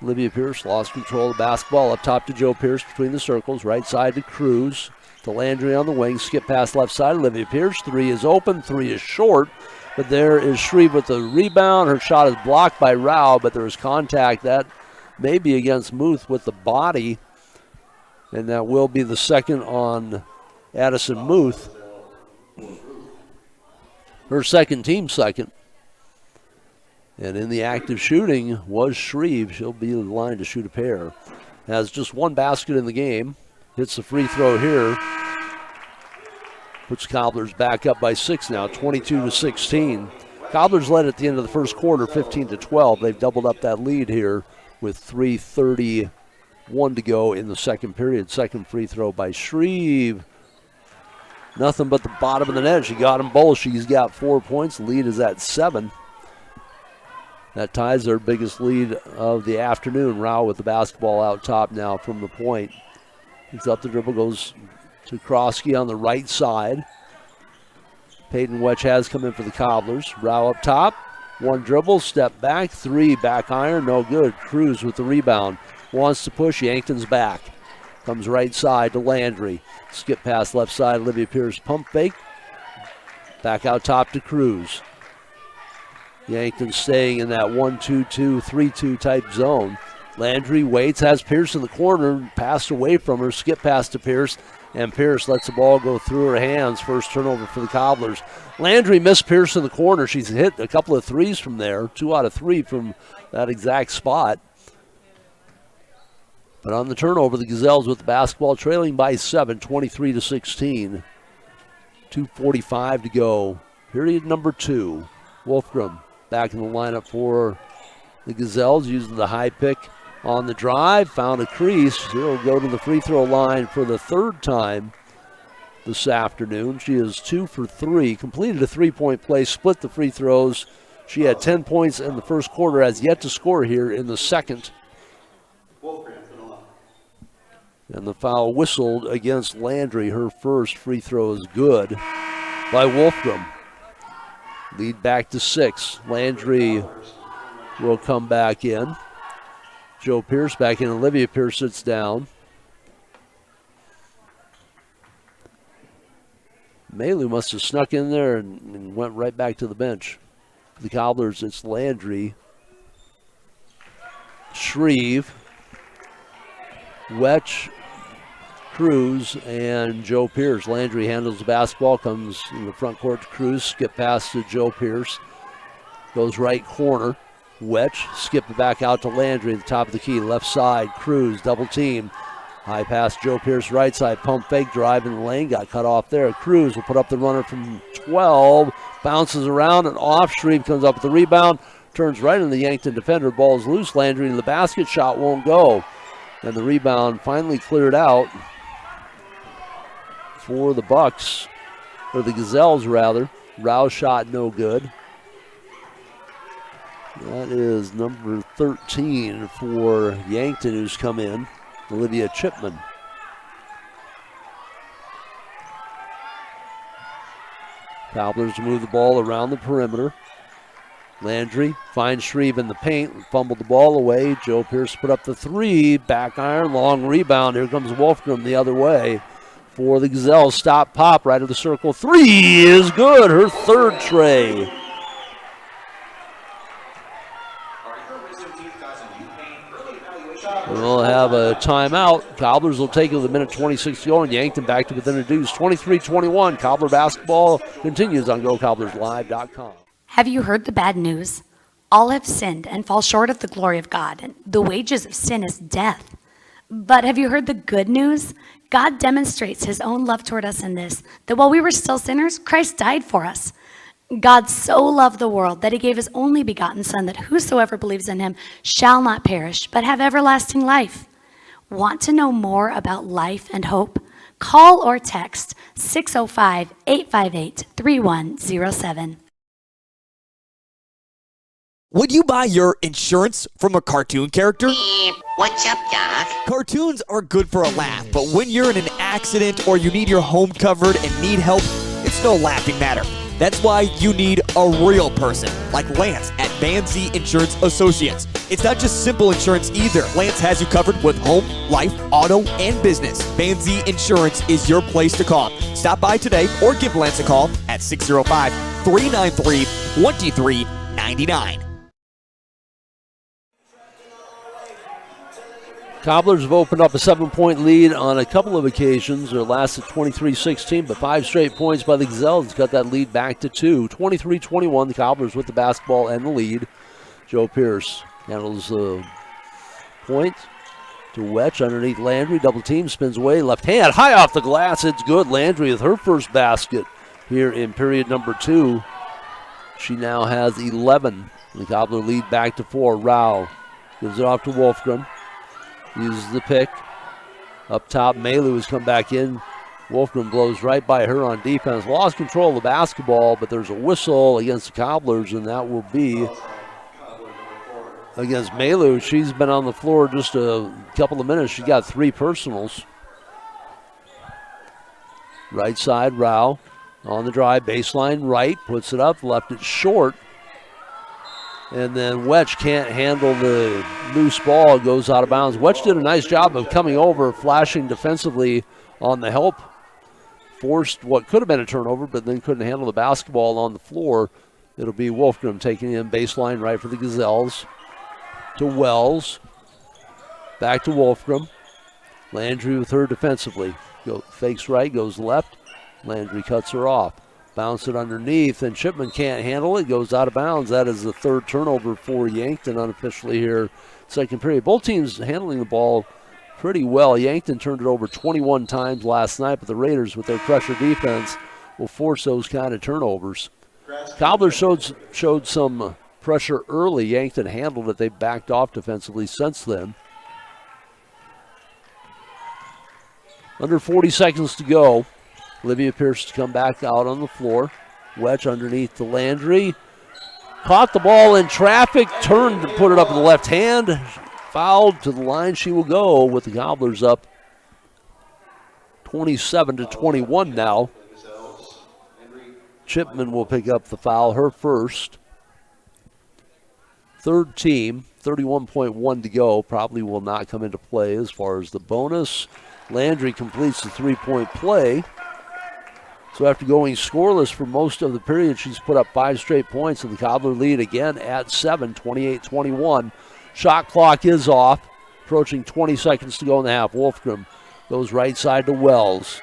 Olivia Pierce lost control of the basketball. Up top to Joe Pierce between the circles. Right side to Cruz. To Landry on the wing. Skip past left side. Olivia Pierce. 3 is open. 3 is short. But there is Shreve with the rebound. Her shot is blocked by Rao, but there is contact. That may be against Muth with the body. And that will be the second on Addison Muth. Her second, team second. And in the active shooting was Shreve. She'll be in line to shoot a pair. Has just one basket in the game. Hits the free throw here. Puts Cobblers back up by 6 now, 22-16. Cobblers led at the end of the first quarter, 15-12. They've doubled up that lead here with 3:31 to go in the second period. Second free throw by Shreve. Nothing but the bottom of the net. She got them both. She's got 4 points. The lead is at 7. That ties their biggest lead of the afternoon. Rao with the basketball out top now from the point. He's up the dribble, goes to Krosky on the right side. Peyton Wetch has come in for the Cobblers. Rao up top. One dribble, step back, three, back iron, no good. Cruz with the rebound. Wants to push, Yankton's back. Comes right side to Landry. Skip pass left side, Olivia Pierce pump fake. Back out top to Cruz. Yankton staying in that 1-2-2, 3-2 type zone. Landry waits, has Pierce in the corner, passed away from her, skip pass to Pierce, and Pierce lets the ball go through her hands. First turnover for the Cobblers. Landry missed Pierce in the corner. She's hit a couple of threes from there, 2 out of 3 from that exact spot. But on the turnover, the Gazelles with the basketball trailing by 7, 23-16. 2:45 to go. Period number 2. Wolfgram back in the lineup for the Gazelles, using the high pick on the drive. Found a crease. She'll go to the free throw line for the 3rd time this afternoon. She is 2 for 3. Completed a 3-point play, split the free throws. She had 10 points in the first quarter, has yet to score here in the second. And the foul whistled against Landry. Her first free throw is good by Wolfgram. Lead back to 6. Landry will come back in. Joe Pierce back in. Olivia Pierce sits down. Malu must have snuck in there and went right back to the bench. For the Cobblers, it's Landry, Shreve, Wetch, Cruz, and Joe Pierce. Landry handles the basketball, comes in the front court to Cruz, skip pass to Joe Pierce, goes right corner. Wetch, skip it back out to Landry at the top of the key, left side. Cruz, double team. High pass, Joe Pierce, right side, pump fake, drive in the lane, got cut off there. Cruz will put up the runner from 12, bounces around and off. Shreve comes up with the rebound, turns right in the Yankton defender, ball's loose. Landry in the basket, shot won't go. And the rebound finally cleared out for the Bucks, or the Gazelles rather. Rao shot no good. That is number 13 for Yankton, who's come in, Olivia Chipman. Cobblers move the ball around the perimeter. Landry finds Shreve in the paint, fumbled the ball away. Joe Pierce put up the 3, back iron, long rebound. Here comes Wolfgram the other way for the Gazelles. Stop, pop, right of the circle. 3 is good, her 3rd tray. We'll have a timeout. Cobblers will take it with a minute 26 to go, and Yankton back to within a deuce. 23-21. Cobbler basketball continues on GoCobblersLive.com. Have you heard the bad news? All have sinned and fall short of the glory of God, and the wages of sin is death. But have you heard the good news? God demonstrates his own love toward us in this, that while we were still sinners, Christ died for us. God so loved the world that he gave his only begotten Son, that whosoever believes in him shall not perish, but have everlasting life. Want to know more about life and hope? Call or text 605-858-3107. Would you buy your insurance from a cartoon character? What's up, Doc? Cartoons are good for a laugh, but when you're in an accident or you need your home covered and need help, it's no laughing matter. That's why you need a real person, like Lance at Van Z Insurance Associates. It's not just simple insurance either. Lance has you covered with home, life, auto, and business. Van Z Insurance is your place to call. Stop by today or give Lance a call at 605-393-2399. Cobblers have opened up a 7-point lead on a couple of occasions. They're last at 23-16, but 5 straight points by the Gazelles got that lead back to 2. 23-21, the Cobblers with the basketball and the lead. Joe Pierce handles the point to Wetch underneath Landry. Double team, spins away, left hand, high off the glass. It's good. Landry with her first basket here in period number 2. She now has 11. The Cobbler lead back to 4. Rao gives it off to Wolfgram. Uses the pick. Up top, Malu has come back in. Wolfgram blows right by her on defense. Lost control of the basketball, but there's a whistle against the Cobblers, and that will be against Melu. She's been on the floor just a couple of minutes. She got 3 personals. Right side, Rao on the drive, baseline right, puts it up, left it short. And then Wetch can't handle the loose ball, goes out of bounds. Wetch did a nice job of coming over, flashing defensively on the help. Forced what could have been a turnover, but then couldn't handle the basketball on the floor. It'll be Wolfgram taking in baseline right for the Gazelles. To Wells. Back to Wolfgram. Landry with her defensively. Fakes right, goes left. Landry cuts her off. Bounce it underneath, and Chipman can't handle it. Goes out of bounds. That is the 3rd turnover for Yankton unofficially here. Second period. Both teams handling the ball pretty well. Yankton turned it over 21 times last night, but the Raiders with their pressure defense will force those kind of turnovers. Cobblers showed some pressure early. Yankton handled it. They backed off defensively since then. Under 40 seconds to go. Olivia Pierce to come back out on the floor. Wedge underneath to Landry. Caught the ball in traffic, turned to put it up with the left hand. Fouled to the line. She will go with the Cobblers up 27-21 now. Chipman will pick up the foul, her first. Third team, 31.1 to go. Probably will not come into play as far as the bonus. Landry completes the 3-point play. So after going scoreless for most of the period, she's put up 5 straight points, and the Cobbler lead again at 7, 28-21. Shot clock is off. Approaching 20 seconds to go in the half. Wolfgram goes right side to Wells.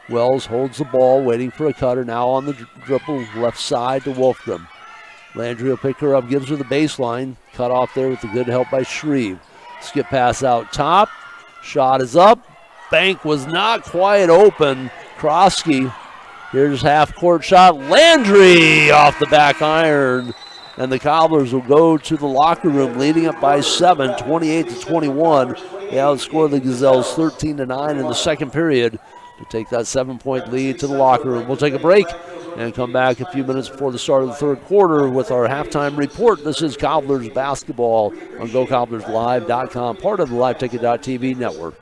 Wells holds the ball, waiting for a cutter. Now on the dribble, left side to Wolfgram. Landry will pick her up, gives her the baseline. Cut off there with the good help by Shreve. Skip pass out top. Shot is up. Bank was not quite open. Krosky, here's half-court shot. Landry off the back iron. And the Cobblers will go to the locker room, leading up by 7, 28-21. They outscore the Gazelles 13-9 in the second period to take that 7-point lead to the locker room. We'll take a break and come back a few minutes before the start of the third quarter with our halftime report. This is Cobblers basketball on GoCobblersLive.com, part of the LiveTicket.tv network.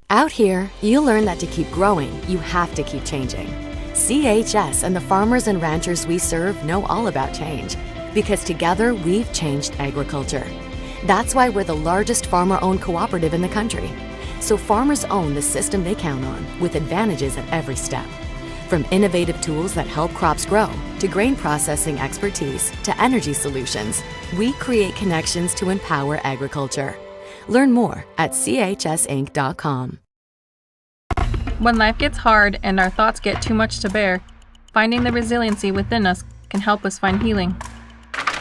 Out here, you learn that to keep growing, you have to keep changing. CHS and the farmers and ranchers we serve know all about change, because together we've changed agriculture. That's why we're the largest farmer-owned cooperative in the country. So farmers own the system they count on, with advantages at every step. From innovative tools that help crops grow, to grain processing expertise, to energy solutions, we create connections to empower agriculture. Learn more at chsinc.com. When life gets hard and our thoughts get too much to bear, finding the resiliency within us can help us find healing.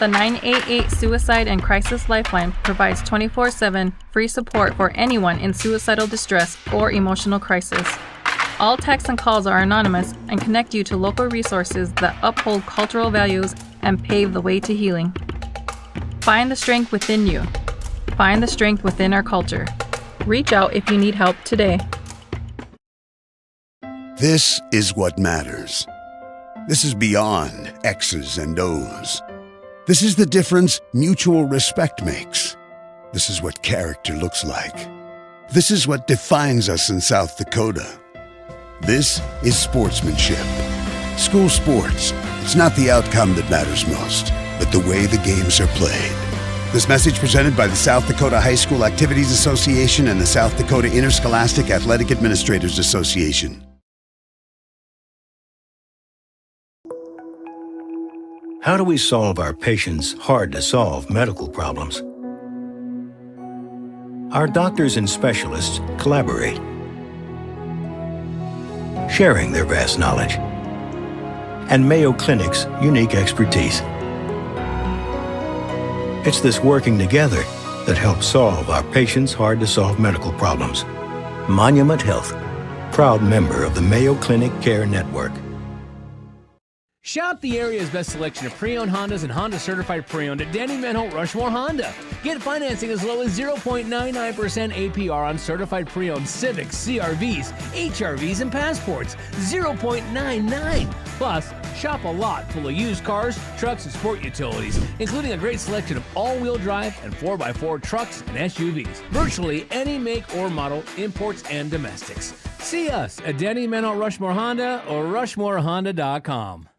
The 988 Suicide and Crisis Lifeline provides 24/7 free support for anyone in suicidal distress or emotional crisis. All texts and calls are anonymous and connect you to local resources that uphold cultural values and pave the way to healing. Find the strength within you. Find the strength within our culture. Reach out if you need help today. This is what matters. This is beyond X's and O's. This is the difference mutual respect makes. This is what character looks like. This is what defines us in South Dakota. This is sportsmanship. School sports, it's not the outcome that matters most, but the way the games are played. This message presented by the South Dakota High School Activities Association and the South Dakota Interscholastic Athletic Administrators Association. How do we solve our patients' hard-to-solve medical problems? Our doctors and specialists collaborate, sharing their vast knowledge and Mayo Clinic's unique expertise. It's this working together that helps solve our patients' hard-to-solve medical problems. Monument Health, proud member of the Mayo Clinic Care Network. Shop the area's best selection of pre-owned Hondas and Honda Certified Pre-Owned at Danny Menholt Rushmore Honda. Get financing as low as 0.99% APR on certified pre-owned Civics, CRVs, HRVs, and Passports. 0.99. Plus, Shop a lot full of used cars, trucks, and sport utilities, including a great selection of all-wheel drive and 4x4 trucks and SUVs. Virtually any make or model, imports and domestics. See us at Denny Menno Rushmore Honda or RushmoreHonda.com.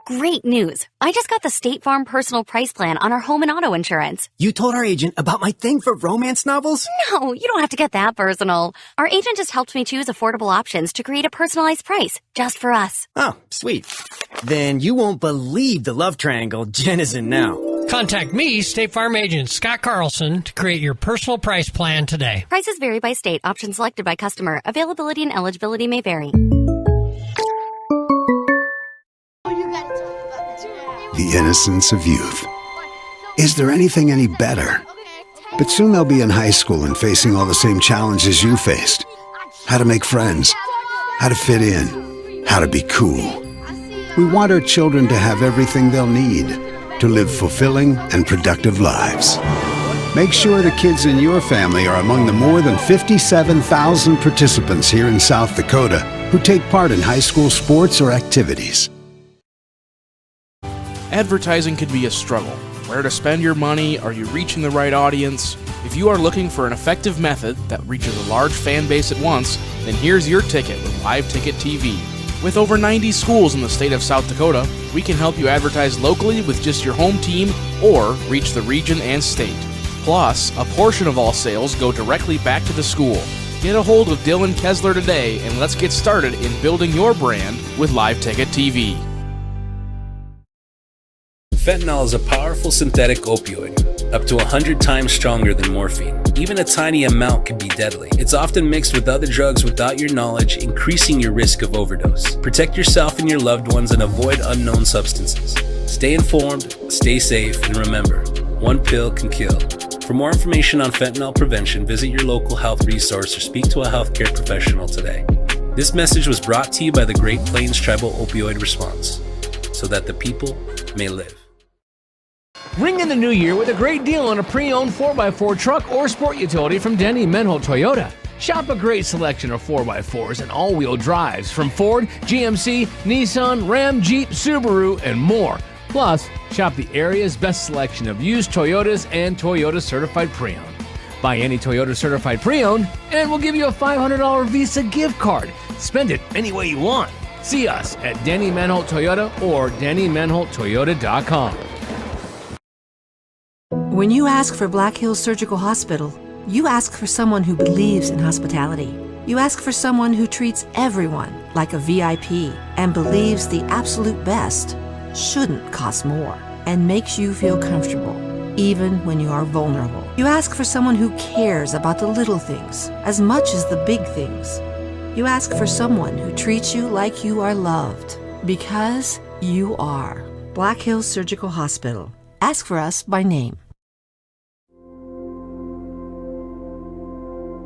Great news. I just got the State Farm personal price plan on our home and auto insurance. You told our agent about my thing for romance novels? No, you don't have to get that personal. Our agent just helped me choose affordable options to create a personalized price just for us. Oh, sweet. Then you won't believe the love triangle Jen is in now. Contact me, State Farm agent Scott Carlson, to create your personal price plan today. Prices vary by state. Options selected by customer. Availability and eligibility may vary. The innocence of youth. Is there anything any better? But soon they'll be in high school and facing all the same challenges you faced. How to make friends, how to fit in, how to be cool. We want our children to have everything they'll need to live fulfilling and productive lives. Make sure the kids in your family are among the more than 57,000 participants here in South Dakota who take part in high school sports or activities. Advertising can be a struggle. Where to spend your money? Are you reaching the right audience? If you are looking for an effective method that reaches a large fan base at once, then here's your ticket with Live Ticket TV. With over 90 schools in the state of South Dakota, we can help you advertise locally with just your home team or reach the region and state. Plus, a portion of all sales go directly back to the school. Get a hold of Dylan Kessler today and let's get started in building your brand with Live Ticket TV. Fentanyl is a powerful synthetic opioid, up to 100 times stronger than morphine. Even a tiny amount can be deadly. It's often mixed with other drugs without your knowledge, increasing your risk of overdose. Protect yourself and your loved ones and avoid unknown substances. Stay informed, stay safe, and remember, one pill can kill. For more information on fentanyl prevention, visit your local health resource or speak to a healthcare professional today. This message was brought to you by the Great Plains Tribal Opioid Response, so that the people may live. Ring in the new year with a great deal on a pre-owned 4x4 truck or sport utility from Denny Menho Toyota. Shop a great selection of 4x4s and all-wheel drives from Ford, GMC, Nissan, Ram, Jeep, Subaru, and more. Plus, shop the area's best selection of used Toyotas and Toyota Certified Pre-Owned. Buy any Toyota Certified Pre-Owned and we'll give you a $500 Visa gift card. Spend it any way you want. See us at Denny Menho Toyota or DennyMenhoToyota.com. When you ask for Black Hills Surgical Hospital, you ask for someone who believes in hospitality. You ask for someone who treats everyone like a VIP and believes the absolute best shouldn't cost more and makes you feel comfortable, even when you are vulnerable. You ask for someone who cares about the little things as much as the big things. You ask for someone who treats you like you are loved, because you are. Black Hills Surgical Hospital. Ask for us by name.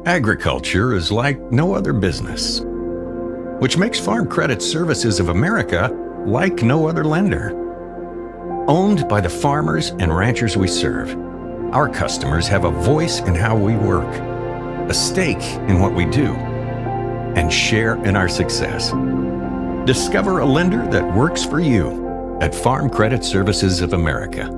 Agriculture is like no other business, which makes Farm Credit Services of America like no other lender. Owned by the farmers and ranchers we serve, our customers have a voice in how we work, a stake in what we do, and share in our success. Discover a lender that works for you at Farm Credit Services of America.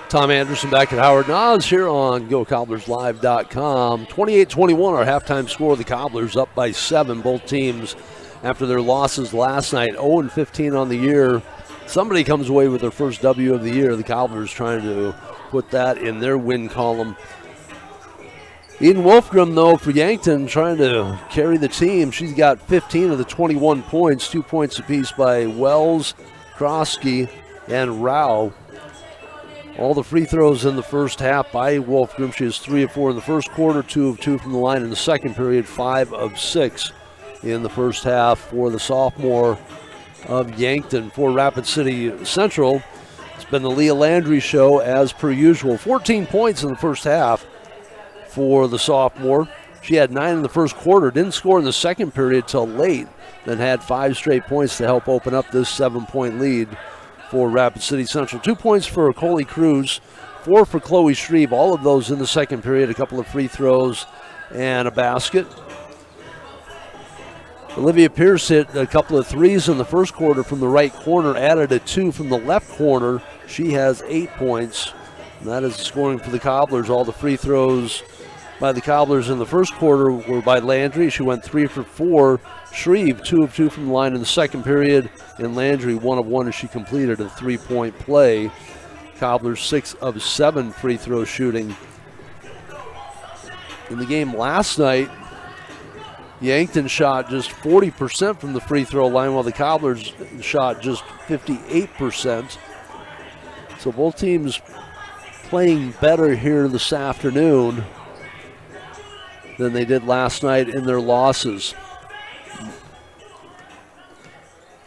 Tom Anderson back at Howard Nas here on GoCobblersLive.com. 28-21, our halftime score. The Cobblers up by 7. Both teams, after their losses last night, 0-15 on the year. Somebody comes away with their first W of the year. The Cobblers trying to put that in their win column. Eden Wolfgram, though, for Yankton, trying to carry the team. She's got 15 of the 21 points, 2 points apiece by Wells, Krosky, and Rao. All the free throws in the first half by Wolfgram. She has 3 of 4 in the first quarter, 2 of 2 from the line in the second period, 5 of 6 in the first half for the sophomore of Yankton. For Rapid City Central, it's been the Leah Landry show as per usual. 14 points in the first half for the sophomore. She had 9 in the first quarter, didn't score in the second period till late, then had 5 straight points to help open up this 7-point lead for Rapid City Central. 2 points for Coley Cruz, 4 for Chloe Shreve, all of those in the second period, a couple of free throws and a basket. Olivia Pierce hit a couple of threes in the first quarter from the right corner, added a 2 from the left corner. She has 8 points, and that is scoring for the Cobblers. All the free throws by the Cobblers in the first quarter were by Landry. She went 3 for 4. Shreve, 2 of 2 from the line in the second period, and Landry 1 of 1 as she completed a 3-point play. Cobblers 6 of 7 free throw shooting. In the game last night, Yankton shot just 40% from the free throw line, while the Cobblers shot just 58%. So both teams playing better here this afternoon than they did last night in their losses.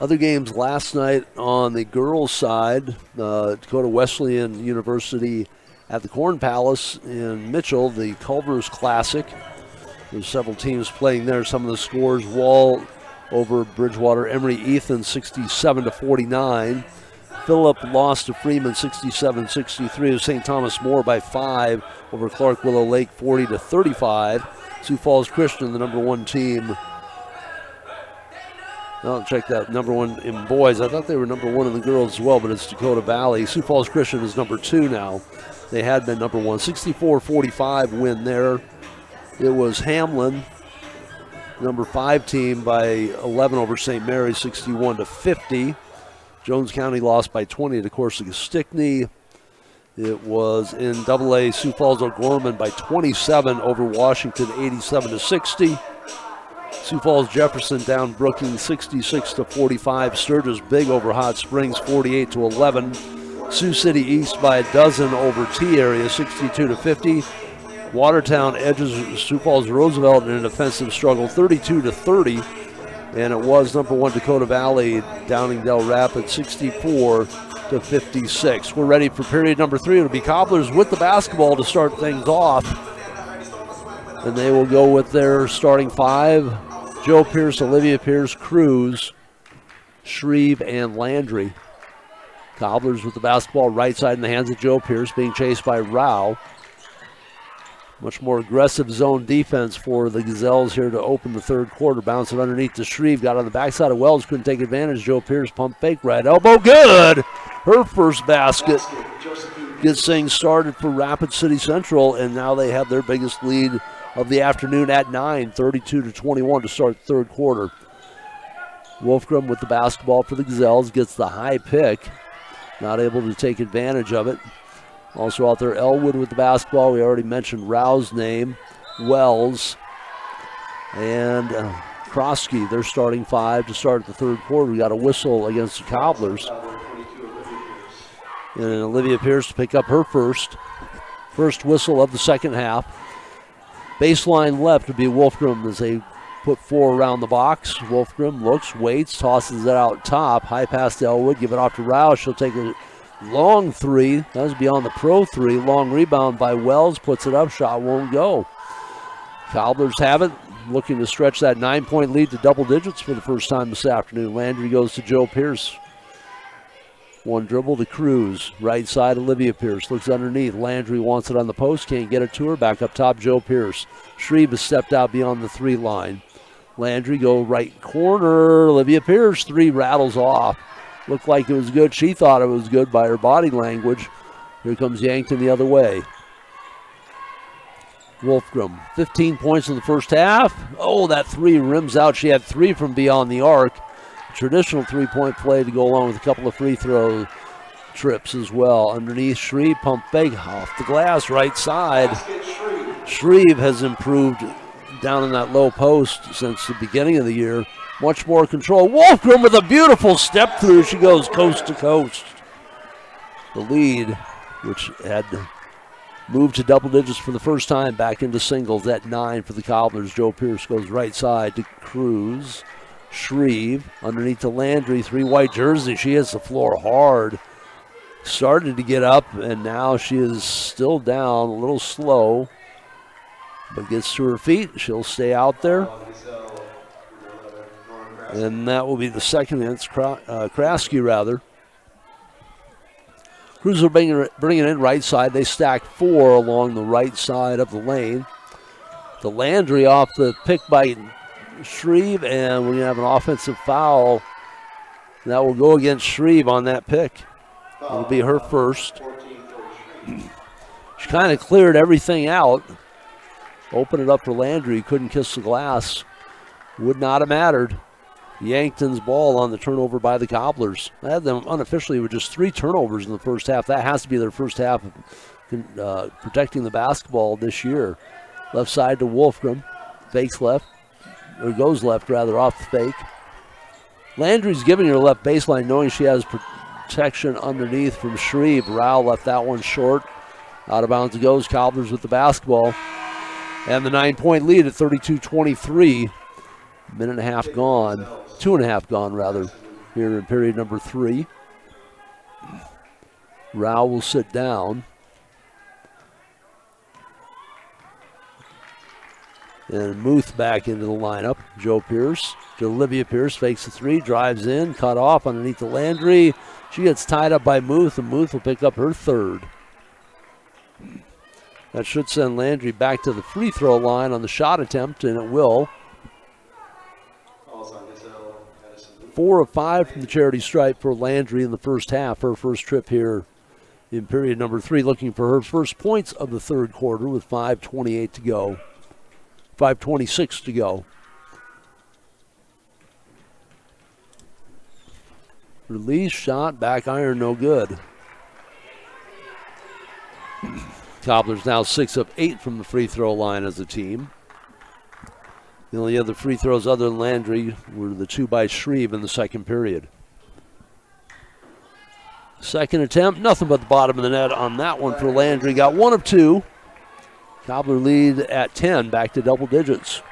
Other games last night on the girls' side, Dakota Wesleyan University at the Corn Palace in Mitchell, the Culver's Classic. There's several teams playing there. Some of the scores: Wall over Bridgewater Emory Ethan 67-49. Phillip lost to Freeman 67-63. St. Thomas More by 5 over Clark Willow Lake 40-35. Sioux Falls Christian, the number 1 team. I'll check that, number 1 in boys. I thought they were number 1 in the girls as well, but it's Dakota Valley. Sioux Falls Christian is number 2 now. They had been number 1. 64-45 win there. It was Hamlin, number 5 team, by 11 over St. Mary's, 61-50. Jones County lost by 20 to Corsica Stickney. It was in AA Sioux Falls O'Gorman by 27 over Washington, 87-60. Sioux Falls Jefferson down Brookings 66-45. Sturgis big over Hot Springs 48-11. Sioux City East by a dozen over T Area 62-50. Watertown edges Sioux Falls Roosevelt in an offensive struggle 32-30. And it was number 1 Dakota Valley downing Del Rapids 64-56. We're ready for period number 3. It'll be Cobblers with the basketball to start things off. And they will go with their starting 5. Joe Pierce, Olivia Pierce, Cruz, Shreve, and Landry. Cobblers with the basketball right side in the hands of Joe Pierce, being chased by Rao. Much more aggressive zone defense for the Gazelles here to open the third quarter. Bounce it underneath to Shreve. Got on the backside of Wells. Couldn't take advantage. Joe Pierce pump fake right elbow. Good! Her first basket gets things started for Rapid City Central, and now they have their biggest lead of the afternoon at 9, 32-21 to start the third quarter. Wolfgram with the basketball for the Gazelles. Gets the high pick. Not able to take advantage of it. Also out there, Elwood with the basketball. We already mentioned Rao's name. Wells and Krosky, they're starting 5 to start the third quarter. We got a whistle against the Cobblers. And Olivia Pierce to pick up her first whistle of the second half. Baseline left would be Wolfgram as they put 4 around the box. Wolfgram looks, waits, tosses it out top. High pass to Elwood, give it off to Rao. She'll take a long 3, that was beyond the pro 3. Long rebound by Wells, puts it up, shot won't go. Cobblers have it, looking to stretch that 9-point lead to double digits for the first time this afternoon. Landry goes to Joe Pierce. One dribble to Cruz. Right side, Olivia Pierce looks underneath. Landry wants it on the post, can't get it to her. Back up top, Joe Pierce. Shreve has stepped out beyond the 3 line. Landry go right corner. Olivia Pierce, 3 rattles off. Looked like it was good. She thought it was good by her body language. Here comes Yankton the other way. Wolfgram, 15 points in the first half. Oh, that 3 rims out. She had 3 from beyond the arc. Traditional 3-point play to go along with a couple of free throw trips as well. Underneath, Shreve, pump fake off the glass, right side. Shreve has improved down in that low post since the beginning of the year. Much more control. Wolfgram with a beautiful step through. She goes coast to coast. The lead, which had moved to double digits for the first time, back into singles at 9 for the Cobblers. Joe Pierce goes right side to Cruz. Shreve underneath to Landry, 3 white jersey. She hits the floor hard. Started to get up, and now she is still down, a little slow, but gets to her feet. She'll stay out there. And that will be the second against Kraske, rather. Cruz will bring it in right side. They stack 4 along the right side of the lane. The Landry off the pick by Shreve, and we're going to have an offensive foul. That will go against Shreve on that pick. It'll be her first. She kind of cleared everything out. Opened it up for Landry. Couldn't kiss the glass. Would not have mattered. Yankton's ball on the turnover by the Cobblers. I had them unofficially with just 3 turnovers in the first half. That has to be their first half of protecting the basketball this year. Left side to Wolfgram. Fakes left. Or goes left, rather, off the fake. Landry's giving her left baseline, knowing she has protection underneath from Shreve. Rao left that one short. Out of bounds it goes. Cobblers with the basketball. And the 9-point lead at 32-23. Minute and a half gone. 2.5 gone, rather, here in period number 3. Rao will sit down. And Muth back into the lineup. Joe Pierce to Olivia Pierce. Fakes the 3, drives in, cut off underneath the Landry. She gets tied up by Muth, and Muth will pick up her 3rd. That should send Landry back to the free throw line on the shot attempt, and it will. 4 of 5 from the charity stripe for Landry in the first half. Her first trip here in period number 3, looking for her first points of the 3rd quarter with 5:28 to go. 5:26 to go. Release shot, back iron, no good. Cobblers now 6 of 8 from the free throw line as a team. The only other free throws other than Landry were the 2 by Shreve in the second period. Second attempt, nothing but the bottom of the net on that one for Landry. Got 1 of 2. Cobbler lead at 10, back to double digits.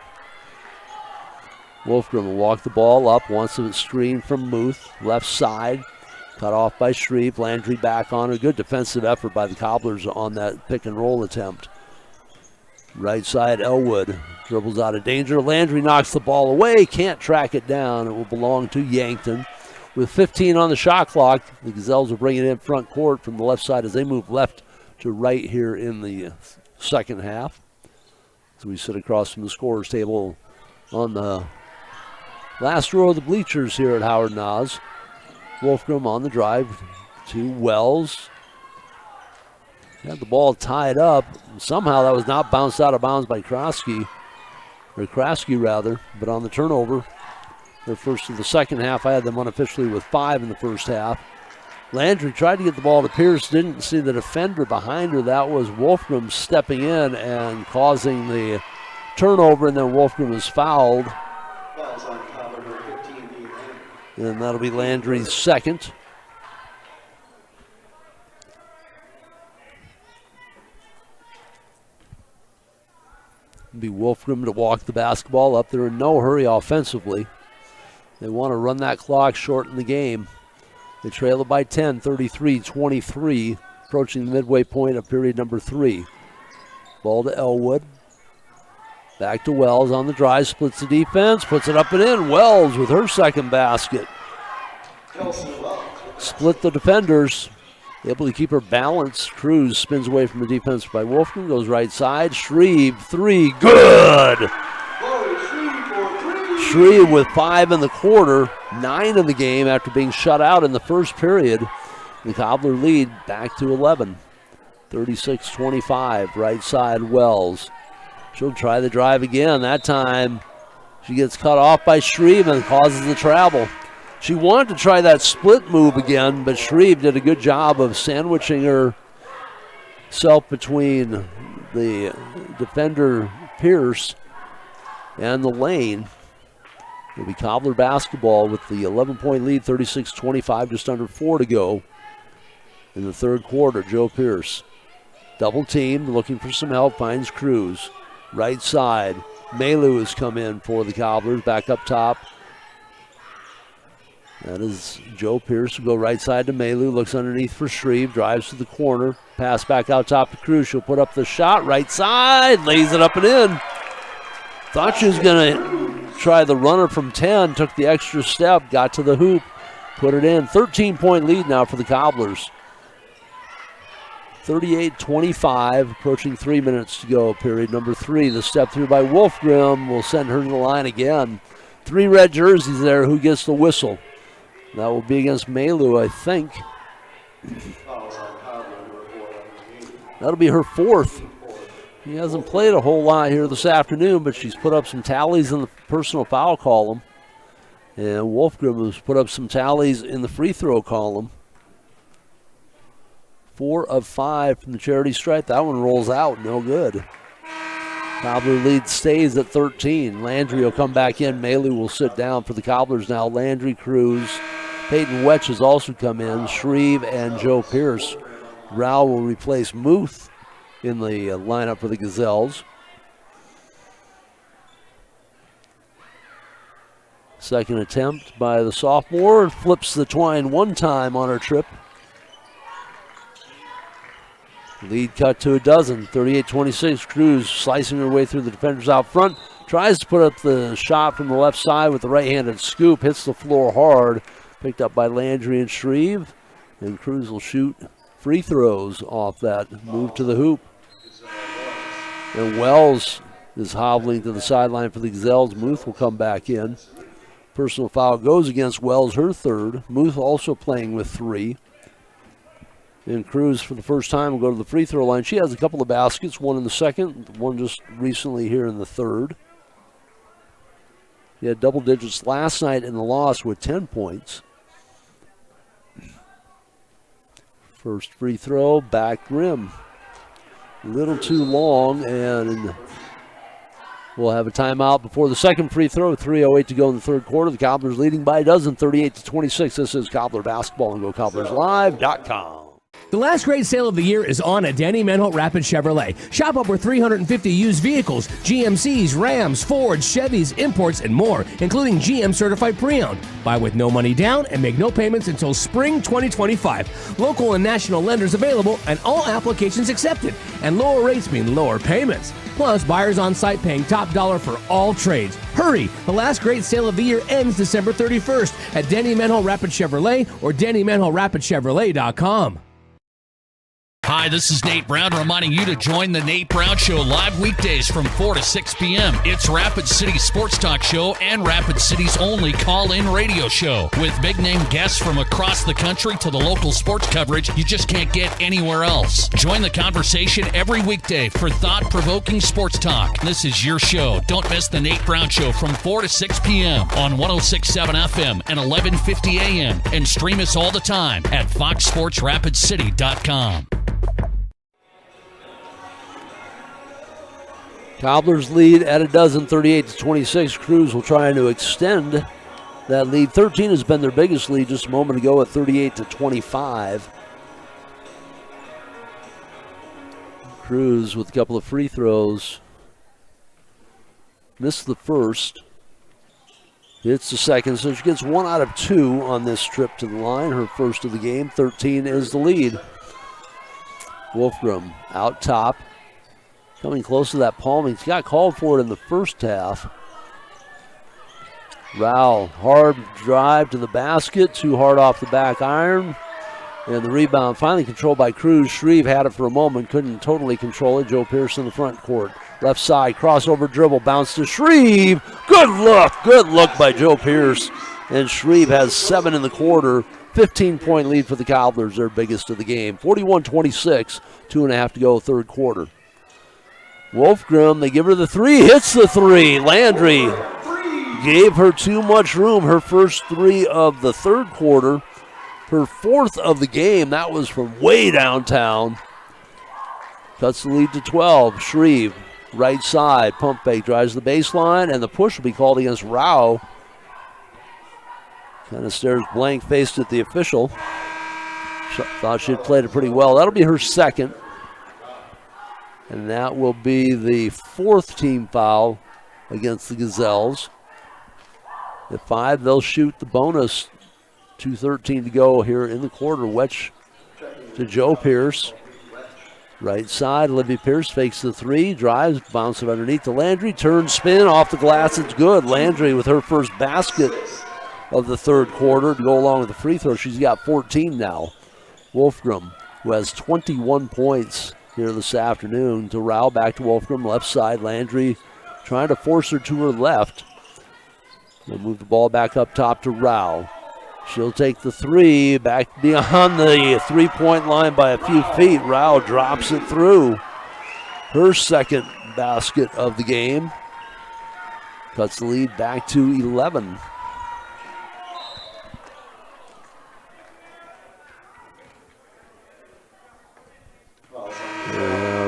Wolfgram will walk the ball up, wants a screen from Muth, left side. Cut off by Shreve. Landry back on her. Good defensive effort by the Cobblers on that pick and roll attempt. Right side, Elwood dribbles out of danger. Landry knocks the ball away. Can't track it down. It will belong to Yankton. With 15 on the shot clock, the Gazelles will bring it in front court from the left side as they move left to right here in the second half. So we sit across from the scorer's table on the last row of the bleachers here at Howard Nas. Wolfgram on the drive to Wells. Had the ball tied up. Somehow that was not bounced out of bounds by Kraske, but on the turnover, their first of the second half. I had them unofficially with 5 in the first half. Landry tried to get the ball to Pierce, didn't see the defender behind her. That was Wolfgram stepping in and causing the turnover, and then Wolfgram was fouled. And that'll be Landry's second. It'll be Wolfgram to walk the basketball up. They're in no hurry offensively. They want to run that clock, shorten the game. They trail it by 10, 33-23, approaching the midway point of period number 3. Ball to Elwood. Back to Wells on the drive, splits the defense, puts it up and in. Wells with her second basket. Split the defenders. Able to keep her balanced. Cruz spins away from the defense by Wolfgang, goes right side. Shreve, 3, good! Shreve with 5 in the quarter, 9 in the game after being shut out in the first period. The Cobbler lead back to 11. 36-25, right side Wells. She'll try the drive again. That time she gets cut off by Shreve and causes the travel. She wanted to try that split move again, but Shreve did a good job of sandwiching herself between the defender Pierce and the lane. It'll be Cobbler basketball with the 11-point lead, 36-25, just under 4 to go in the third quarter. Joe Pierce Double teamed, looking for some help, finds Cruz. Right side. Malu has come in for the Cobblers, back up top. That is Joe Pierce. Will go right side to Malu, looks underneath for Shreve, drives to the corner. Pass back out top to Cruz. She'll put up the shot, right side, lays it up and in. Thought she was going to try the runner from 10, took the extra step, got to the hoop, put it in. 13-point lead now for the Cobblers. 38-25, approaching 3 minutes to go, period number 3. The step through by Wolfgrim will send her to the line again. 3 red jerseys there. Who gets the whistle? That will be against Malu, I think. That'll be her 4th. She hasn't played a whole lot here this afternoon, but she's put up some tallies in the personal foul column. And Wolfgrim has put up some tallies in the free throw column. 4 of 5 from the charity stripe. That one rolls out, no good. Cobbler lead stays at 13. Landry will come back in. Malu will sit down for the Cobblers now. Landry, Cruz, Peyton Wetch has also come in. Shreve and Joe Pierce. Rao will replace Muth in the lineup for the Gazelles. Second attempt by the sophomore. Flips the twine one time on her trip. Lead cut to a dozen. 38-26. Cruz slicing her way through the defenders out front. Tries to put up the shot from the left side with the right-handed scoop. Hits the floor hard. Picked up by Landry and Shreve. And Cruz will shoot free throws off that. Move to the hoop. And Wells is hobbling to the sideline for the Gazelles. Muth will come back in. Personal foul goes against Wells, her 3rd. Muth also playing with 3. And Cruz, for the first time, will go to the free throw line. She has a couple of baskets, one in the second, one just recently here in the 3rd. She had double digits last night in the loss with 10 points. First free throw, back rim. A little too long, and we'll have a timeout before the second free throw. 3:08 to go in the 3rd quarter. The Cobblers leading by a dozen, 38-26. This is Cobbler Basketball on GoCobblersLive.com. The last great sale of the year is on at Danny Menholt Rapid Chevrolet. Shop over 350 used vehicles, GMCs, Rams, Fords, Chevys, imports, and more, including GM certified pre-owned. Buy with no money down and make no payments until spring 2025. Local and national lenders available and all applications accepted. And lower rates mean lower payments. Plus, buyers on site paying top dollar for all trades. Hurry! The last great sale of the year ends December 31st at Danny Menholt Rapid Chevrolet or DannyMenholtRapidChevrolet.com. Hi, this is Nate Brown reminding you to join the Nate Brown Show live weekdays from 4 to 6 p.m. It's Rapid City Sports Talk Show and Rapid City's only call-in radio show with big-name guests from across the country to the local sports coverage you just can't get anywhere else. Join the conversation every weekday for thought-provoking sports talk. This is your show. Don't miss the Nate Brown Show from 4 to 6 p.m. on 106.7 FM and 1150 a.m. and stream us all the time at foxsportsrapidcity.com. Cobblers lead at a dozen, 38-26. Cruz will try to extend that lead. 13 has been their biggest lead just a moment ago at 38-25. Cruz with a couple of free throws. Missed the first. Hits the second, so she gets 1 out of 2 on this trip to the line. Her first of the game. 13 is the lead. Wolfgram out top. Coming close to that palming. She got called for it in the first half. Rao, hard drive to the basket. Too hard off the back iron. And the rebound finally controlled by Cruz. Shreve had it for a moment. Couldn't totally control it. Joe Pierce in the front court. Left side, crossover dribble. Bounce to Shreve. Good look. Good look by Joe Pierce. And Shreve has 7 in the quarter. 15-point lead for the Cobblers, their biggest of the game. 41-26. 2.5 to go, 3rd quarter. Wolfgram, they give her the 3, hits the 3. Landry gave her too much room. Her first 3 of the 3rd quarter. Her 4th of the game. That was from way downtown. Cuts the lead to 12. Shreve, right side. Pump fake, drives the baseline, and the push will be called against Rao. Kind of stares blank-faced at the official. Thought she had played it pretty well. That'll be her 2nd. And that will be the 4th team foul against the Gazelles. At 5, they'll shoot the bonus. 2:13 to go here in the quarter. Wetch to Joe Pierce. Right side, Olivia Pierce fakes the 3, drives, bounces it underneath to Landry, turn, spin, off the glass, it's good. Landry with her first basket of the 3rd quarter to go along with the free throw. She's got 14 now. Wolfgram, who has 21 points here this afternoon, to Rao, back to Wolfgram, left side, Landry trying to force her to her left. They'll move the ball back up top to Rao. She'll take the 3, back beyond the 3-point line by a few feet. Rao drops it through. Her 2nd basket of the game. Cuts the lead back to 11. We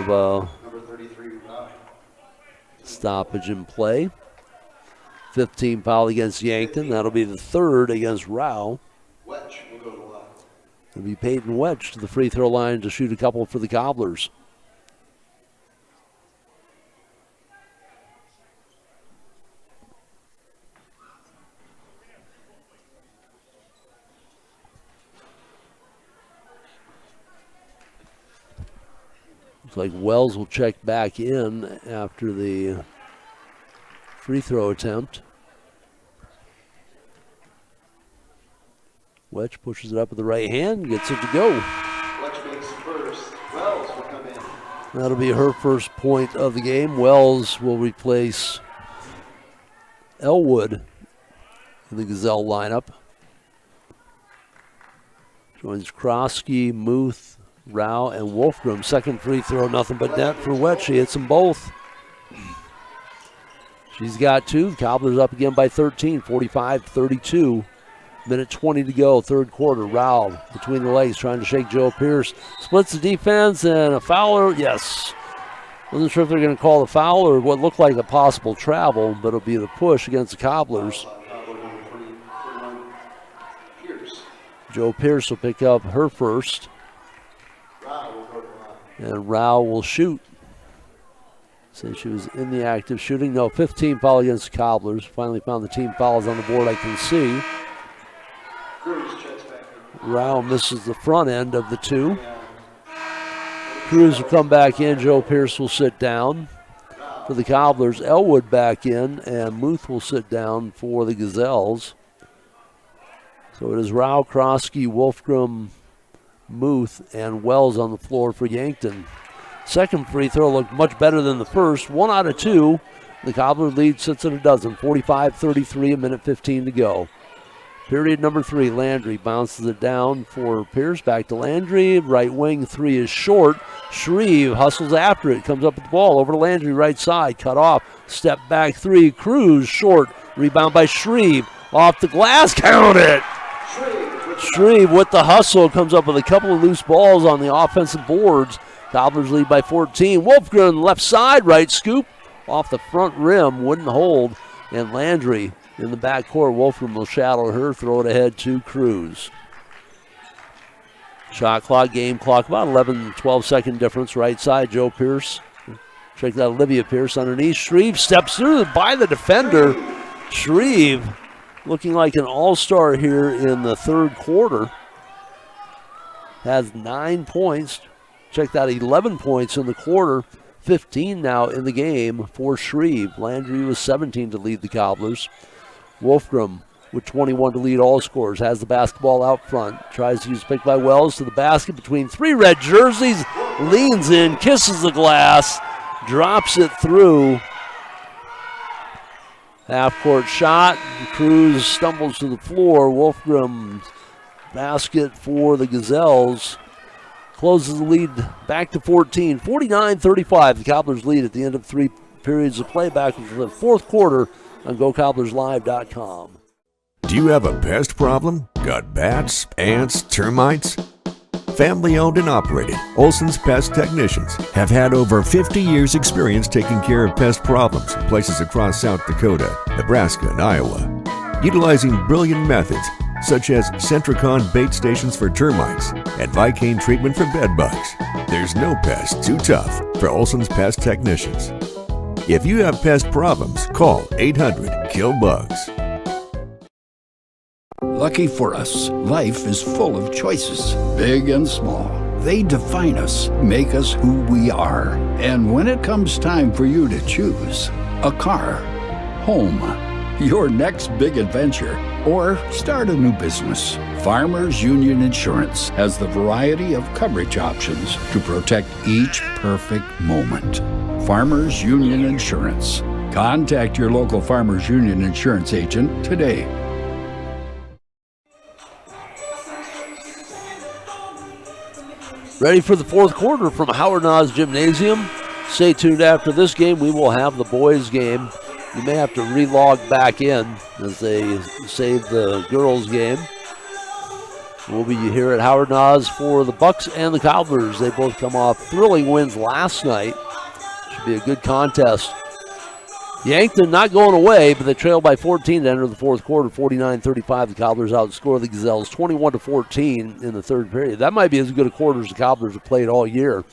have stoppage in play. 15 foul against Yankton. That'll be the 3rd against Rao. Wedge will go to the line. It'll be Peyton Wedge to the free throw line to shoot a couple for the Cobblers. Looks like Wells will check back in after the free throw attempt. Wedge pushes it up with the right hand, gets it to go. Wedge makes first. Wells will come in. That'll be her first point of the game. Wells will replace Elwood in the Gazelle lineup. Joins Krosky, Muth, Rao, and Wolfgram. 2nd free throw, nothing but net for Wedge. She hits them both. She's got 2. Cobblers up again by 13, 45-32. Minute 20 to go, 3rd quarter. Rao between the legs trying to shake Joe Pierce. Splits the defense and a foul. Yes. Wasn't sure if they're going to call the foul or what looked like a possible travel, but it'll be the push against the Cobblers. Joe Pierce will pick up her first. And Rao will shoot. Since she was in the act of shooting. No, 15 foul against the Cobblers. Finally found the team fouls on the board I can see. Rao misses the front end of the 2. Cruz will come back in. Joe Pierce will sit down for the Cobblers. Elwood back in, and Muth will sit down for the Gazelles. So it is Rao, Krosky, Wolfgram, Muth, and Wells on the floor for Yankton. 2nd free throw looked much better than the first. 1 out of 2. The Cobbler lead sits at a dozen. 45-33, a minute 15 to go. Period number 3, Landry bounces it down for Pierce. Back to Landry. Right wing 3 is short. Shreve hustles after it. Comes up with the ball over to Landry, right side. Cut off. Step back 3. Cruz short. Rebound by Shreve. Off the glass. Count it. Shreve with the hustle. Comes up with a couple of loose balls on the offensive boards. Cobblers lead by 14. Wolfgren left side, right scoop. Off the front rim, wouldn't hold. And Landry in the backcourt. Wolfram will shadow her, throw it ahead to Cruz. Shot clock, game clock, about 11, 12 second difference. Right side, Joe Pierce. Check that, Olivia Pierce underneath. Shreve steps through by the defender. Shreve looking like an all-star here in the 3rd quarter. Has 9 points. Check that, 11 points in the quarter. 15 now in the game for Shreve. Landry was 17 to lead the Cobblers. Wolfgram with 21 to lead all scorers. Has the basketball out front. Tries to use pick by Wells to the basket between 3 red jerseys. Leans in, kisses the glass, drops it through. Half-court shot. Cruz stumbles to the floor. Wolfgram's basket for the Gazelles closes the lead back to 14. 49-35. The Cobblers lead at the end of 3 periods of play. Back into the 4th quarter on GoCobblersLive.com. Do you have a pest problem? Got bats, ants, termites? Family owned and operated, Olson's Pest Technicians have had over 50 years experience taking care of pest problems in places across South Dakota, Nebraska, and Iowa. Utilizing brilliant methods such as Centricon bait stations for termites and Vicane treatment for bed bugs. There's no pest too tough for Olson's Pest Technicians. If you have pest problems, call 800-KILL-BUGS. Lucky for us, life is full of choices, big and small. They define us, make us who we are. And when it comes time for you to choose, a car, home, your next big adventure, or start a new business, Farmers Union Insurance has the variety of coverage options to protect each perfect moment. Farmers Union Insurance. Contact your local Farmers Union Insurance agent today. Ready for the fourth quarter from Howard Nas Gymnasium. Stay tuned after this game. We will have the boys' game. You may have to relog back in as they save the girls' game. We'll be here at Howard Nas for the Bucks and the Cobblers. They both come off thrilling wins last night. Should be a good contest. Yankton not going away, but they trail by 14 to enter the fourth quarter, 49-35. The Cobblers outscore the Gazelles 21-14 in the third period. That might be as good a quarter as the Cobblers have played all year.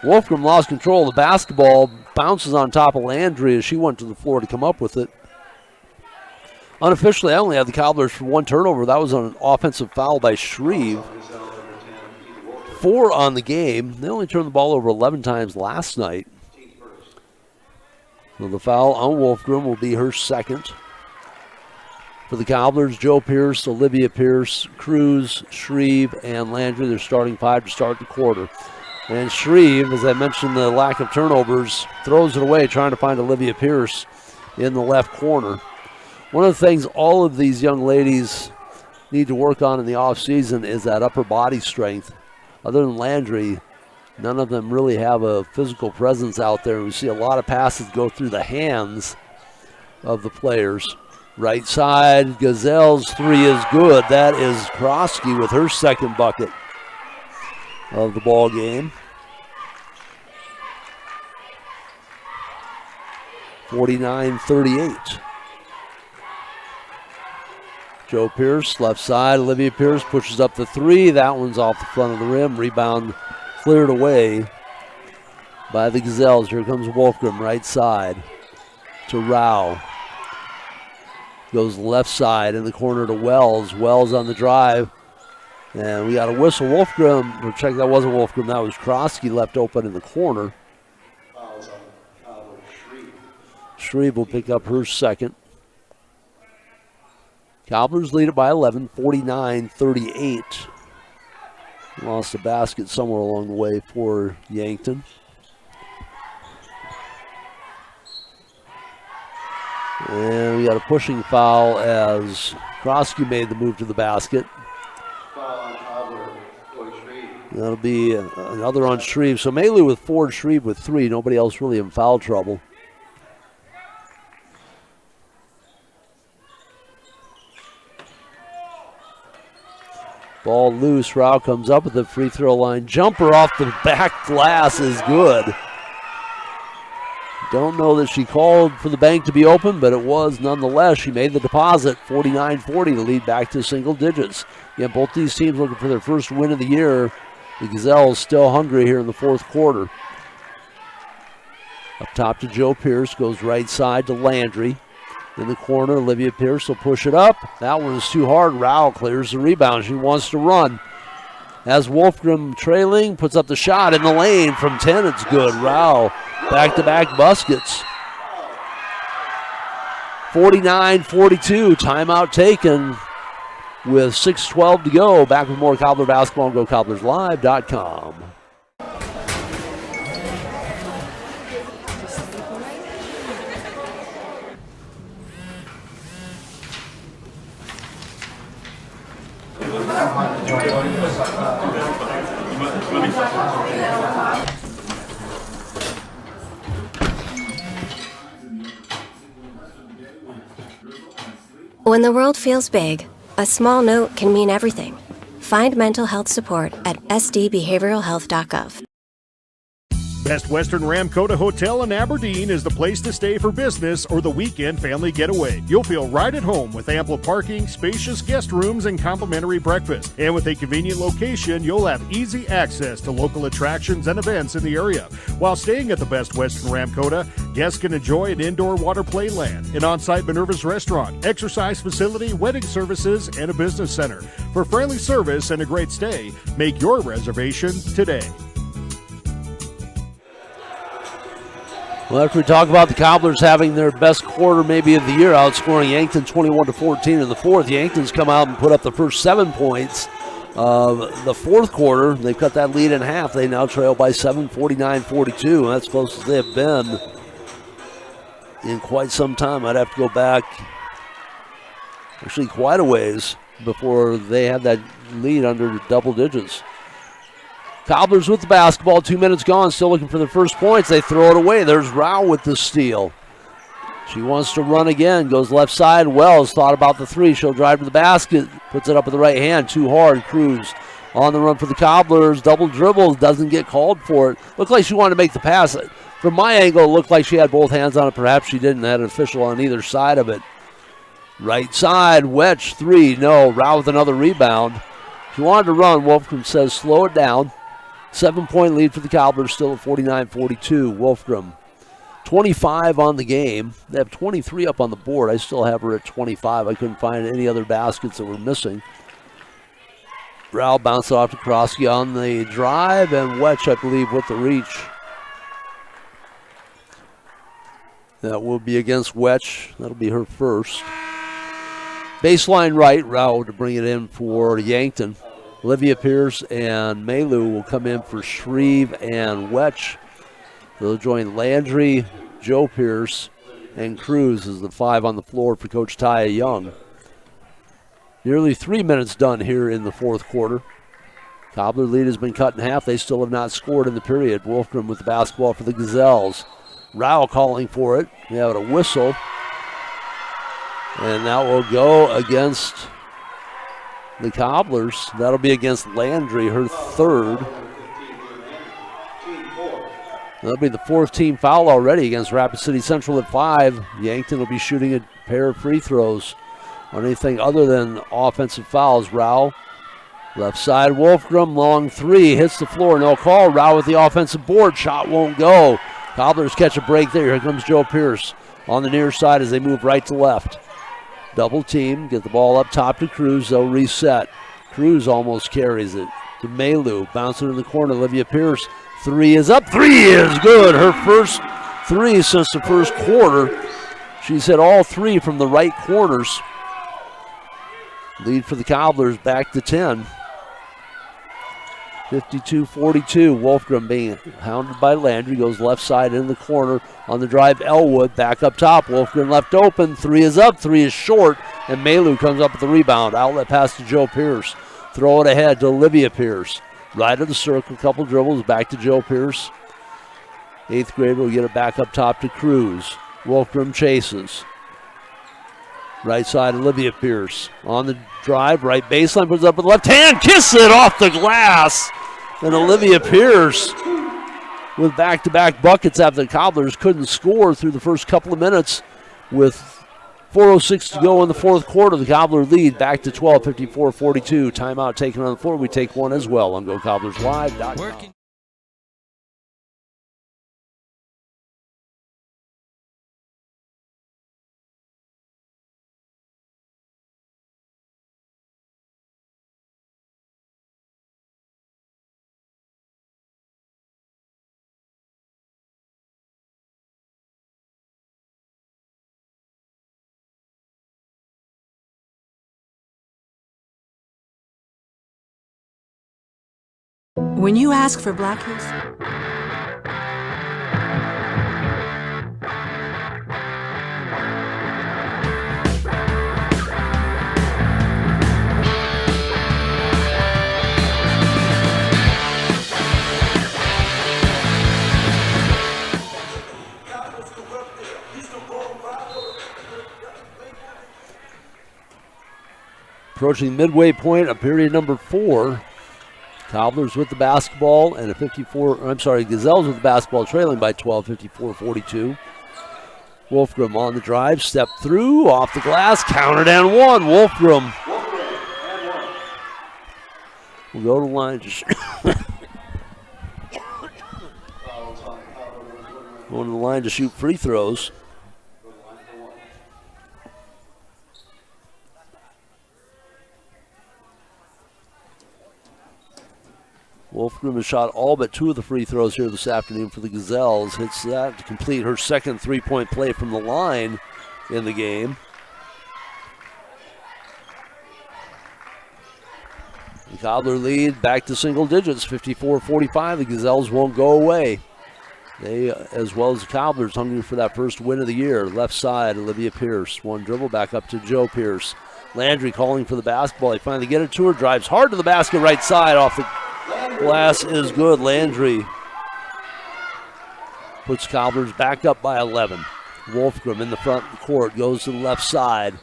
Wolfgram lost control of the basketball, bounces on top of Landry as she went to the floor to come up with it. Unofficially, I only had the Cobblers for one turnover. That was on an offensive foul by Shreve. 4 on the game. They only turned the ball over 11 times last night. So the foul on Wolfgram will be her second. For the Cobblers, Joe Pierce, Olivia Pierce, Cruz, Shreve, and Landry. They're starting 5 to start the quarter. And Shreve, as I mentioned, the lack of turnovers, throws it away trying to find Olivia Pierce in the left corner. One of the things all of these young ladies need to work on in the offseason is that upper body strength. Other than Landry, none of them really have a physical presence out there. We see a lot of passes go through the hands of the players. Right side, Gazelles, 3 is good. That is Krosky with her second bucket of the ball game. 49-38. Joe Pierce, left side. Olivia Pierce pushes up the 3. That one's off the front of the rim. Rebound cleared away by the Gazelles. Here comes Wolfgram, right side to Rao. Goes left side in the corner to Wells. Wells on the drive. And we got a whistle. Wolfgram, or check, that wasn't Wolfgram, that was Krosky left open in the corner. Shreve will pick up her second. Cobblers lead it by 11, 49-38. Lost a basket somewhere along the way for Yankton. And we got a pushing foul as Krosky made the move to the basket. That'll be another on Shreve. So Maley with 4, Shreve with 3. Nobody else really in foul trouble. Ball loose. Rao comes up with the free throw line. Jumper off the back glass is good. Don't know that she called for the bank to be open, but it was nonetheless. She made the deposit. 49-40 to lead back to single digits. Yeah, both these teams looking for their first win of the year. The Gazelles still hungry here in the fourth quarter. Up top to Joe Pierce. Goes right side to Landry. In the corner, Olivia Pierce will push it up. That one is too hard. Rao clears the rebound. She wants to run. As Wolfgram trailing, puts up the shot in the lane from 10. It's good. Rao back-to-back baskets. 49-42. Timeout taken with 6:12 to go. Back with more Cobbler basketball on GoCobblersLive.com. When the world feels big, a small note can mean everything. Find mental health support at sdbehavioralhealth.gov. Best Western Ramkota Hotel in Aberdeen is the place to stay for business or the weekend family getaway. You'll feel right at home with ample parking, spacious guest rooms, and complimentary breakfast. And with a convenient location, you'll have easy access to local attractions and events in the area. While staying at the Best Western Ramkota, guests can enjoy an indoor water play land, an on-site Minerva's restaurant, exercise facility, wedding services, and a business center. For friendly service and a great stay, make your reservation today. Well, after we talk about the Cobblers having their best quarter maybe of the year, outscoring Yankton 21-14 in the fourth, Yankton's come out and put up the first 7 points of the fourth quarter. They've cut that lead in half. They now trail by 7, 49-42, and that's close as they have been in quite some time. I'd have to go back actually quite a ways before they had that lead under double digits. Cobblers with the basketball, 2 minutes gone, still looking for their first points. They throw it away. There's Rao with the steal. She wants to run again, goes left side. Wells thought about the three. She'll drive to the basket, puts it up with the right hand, too hard. Cruz on the run for the Cobblers. Double dribble, doesn't get called for it. Looked like she wanted to make the pass. From my angle, it looked like she had both hands on it. Perhaps she didn't. Had an official on either side of it. Right side, Wedge, three. No, Rao with another rebound. She wanted to run. Wolfram says slow it down. 7-point lead for the Cobblers, still at 49-42. Wolfram, 25 on the game. They have 23 up on the board. I still have her at 25. I couldn't find any other baskets that were missing. Rao bounced off to Krosky on the drive, and Wetch, I believe, with the reach. That will be against Wetch. That'll be her first. Baseline right, Rao to bring it in for Yankton. Olivia Pierce and Malu will come in for Shreve and Wetch. They'll join Landry, Joe Pierce, and Cruz as the 5 on the floor for Coach Taya Young. Nearly 3 minutes done here in the fourth quarter. Cobbler lead has been cut in half. They still have not scored in the period. Wolfram with the basketball for the Gazelles. Rao calling for it. We have a whistle. And that will go against the Cobblers. That'll be against Landry, her third. That'll be the fourth team foul already against Rapid City Central at 5. Yankton will be shooting a pair of free throws on anything other than offensive fouls. Rao, left side, Wolfgram, long three, hits the floor, no call. Rao with the offensive board, shot won't go. Cobblers catch a break there. Here comes Joe Pierce on the near side as they move right to left. Double team, get the ball up top to Cruz. They'll reset. Cruz almost carries it to Malu. Bouncing in the corner, Olivia Pierce. Three is up. Three is good. Her first three since the first quarter. She's hit all three from the right corners. Lead for the Cobblers back to 10. 52-42. Wolfgram being hounded by Landry. Goes left side in the corner on the drive. Elwood back up top. Wolfgram left open. Three is up. Three is short. And Malu comes up with the rebound. Outlet pass to Joe Pierce. Throw it ahead to Olivia Pierce. Right of the circle. Couple dribbles. Back to Joe Pierce. Eighth grader will get it back up top to Cruz. Wolfgram chases. Right side, Olivia Pierce. On the drive, right baseline, puts it up with the left hand, kiss it off the glass. And Olivia Pierce with back-to-back buckets after the Cobblers couldn't score through the first couple of minutes. With 4:06 to go in the fourth quarter, the Cobbler lead back to 12, 54-42. Timeout taken on the floor. We take one as well on GoCobblersLive.com. When you ask for Black Hills... Approaching midway point of period number 4. Cobblers with the basketball and Gazelles with the basketball trailing by 12, 54-42. Wolfgram on the drive, step through, off the glass, counted and one. Wolfgram will go to the line to shoot. Going to the line to shoot free throws. Wolfgram has shot all but 2 of the free throws here this afternoon for the Gazelles. Hits that to complete her second three-point play from the line in the game. The Cobbler lead back to single digits, 54-45. The Gazelles won't go away. They, as well as the Cobblers, hungry for that first win of the year. Left side, Olivia Pierce. One dribble back up to Joe Pierce. Landry calling for the basketball. They finally get it to her. Drives hard to the basket, right side off the glass is good. Landry puts Cobblers back up by 11. Wolfgram in the front court goes to the left side.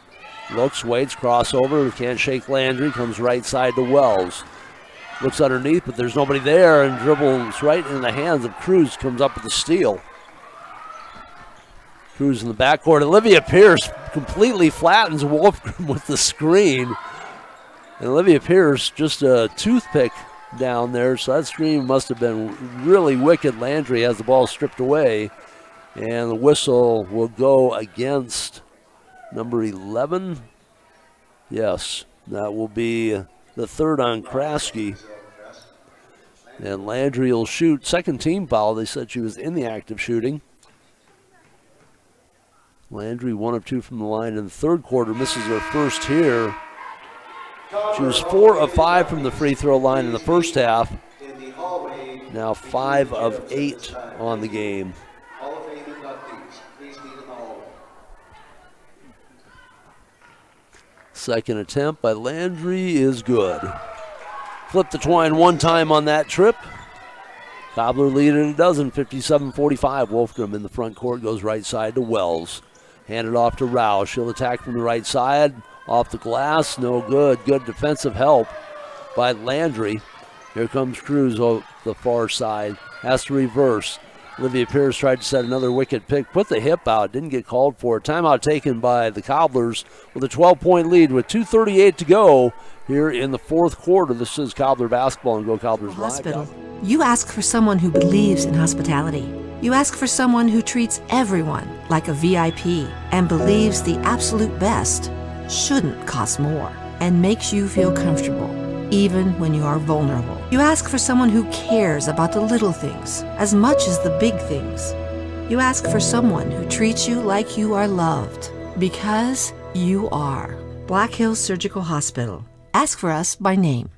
Looks, waits, crossover. Can't shake Landry. Comes right side to Wells. Looks underneath, but there's nobody there and dribbles right in the hands of Cruz. Comes up with the steal. Cruz in the backcourt. Olivia Pierce completely flattens Wolfgram with the screen. And Olivia Pierce just a toothpick down there, so that screen must have been really wicked. Landry has the ball stripped away, and the whistle will go against number 11. Yes, that will be the third on Kraske. And Landry will shoot. Second team foul. They said she was in the act of shooting. Landry 1 of 2 from the line in the third quarter. Misses her first here. She was 4 of 5 from the free throw line in the first half. Now 5 of 8 on the game. Second attempt by Landry is good. Flip the twine one time on that trip. Cobbler lead it a dozen, 57-45. Wolfgram in the front court goes right side to Wells. Handed off to Rao. She'll attack from the right side. Off the glass, no good. Good defensive help by Landry. Here comes Cruz on the far side. Has to reverse. Olivia Pierce tried to set another wicked pick. Put the hip out. Didn't get called for it. Timeout taken by the Cobblers with a 12-point lead with 2:38 to go here in the fourth quarter. This is Cobbler basketball and Go Cobblers Hospital. Live. You ask for someone who believes in hospitality. You ask for someone who treats everyone like a VIP and believes the absolute best shouldn't cost more and makes you feel comfortable, even when you are vulnerable. You ask for someone who cares about the little things as much as the big things. You ask for someone who treats you like you are loved, because you are. Black Hills Surgical Hospital. Ask for us by name.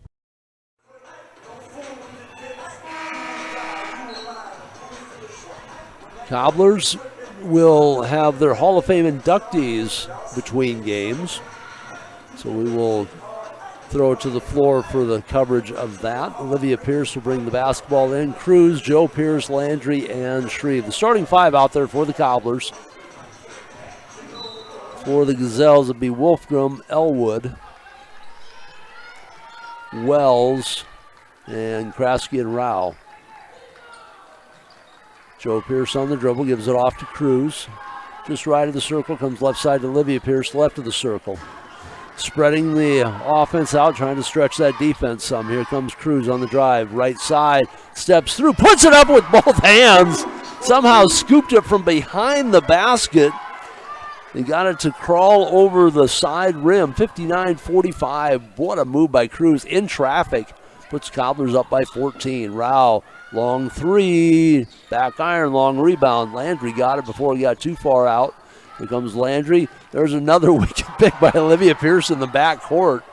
Cobblers will have their Hall of Fame inductees between games. So we will throw it to the floor for the coverage of that. Olivia Pierce will bring the basketball in. Cruz, Joe Pierce, Landry, and Shreve. The starting 5 out there for the Cobblers. For the Gazelles, it'll be Wolfgram, Elwood, Wells, and Kraske and Rao. Joe Pierce on the dribble, gives it off to Cruz. Just right of the circle, comes left side to Olivia Pierce, left of the circle. Spreading the offense out, trying to stretch that defense some. Here comes Cruz on the drive, right side, steps through, puts it up with both hands. Somehow scooped it from behind the basket. He got it to crawl over the side rim, 59-45. What a move by Cruz in traffic. Puts Cobblers up by 14. Rao, long three, back iron, long rebound. Landry got it before he got too far out. Here comes Landry. There's another wicked pick by Olivia Pierce in the back court.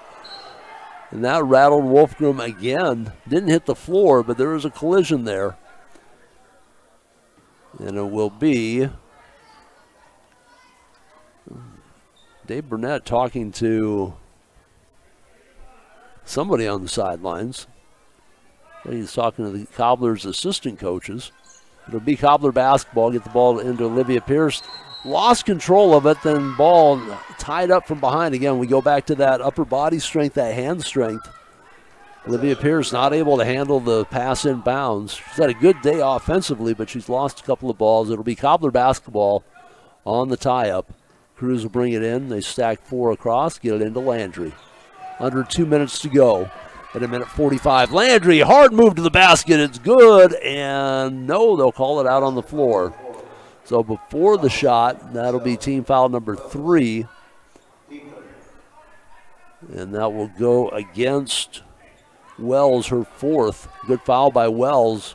And that rattled Wolfgram again. Didn't hit the floor, but there was a collision there. And it will be Dave Burnett talking to somebody on the sidelines. He's talking to the Cobblers' assistant coaches. It'll be Cobbler basketball. Get the ball into Olivia Pierce. Lost control of it, then ball tied up from behind. Again, we go back to that upper body strength, that hand strength. Olivia Pierce not able to handle the pass in bounds. She's had a good day offensively, but she's lost a couple of balls. It'll be Cobbler basketball on the tie-up. Cruz will bring it in. They stack 4 across, get it into Landry. Under 2 minutes to go at 1:45. Landry, hard move to the basket. It's good, and no, they'll call it out on the floor. So before the shot, that'll be team foul number 3. And that will go against Wells, her 4th. Good foul by Wells.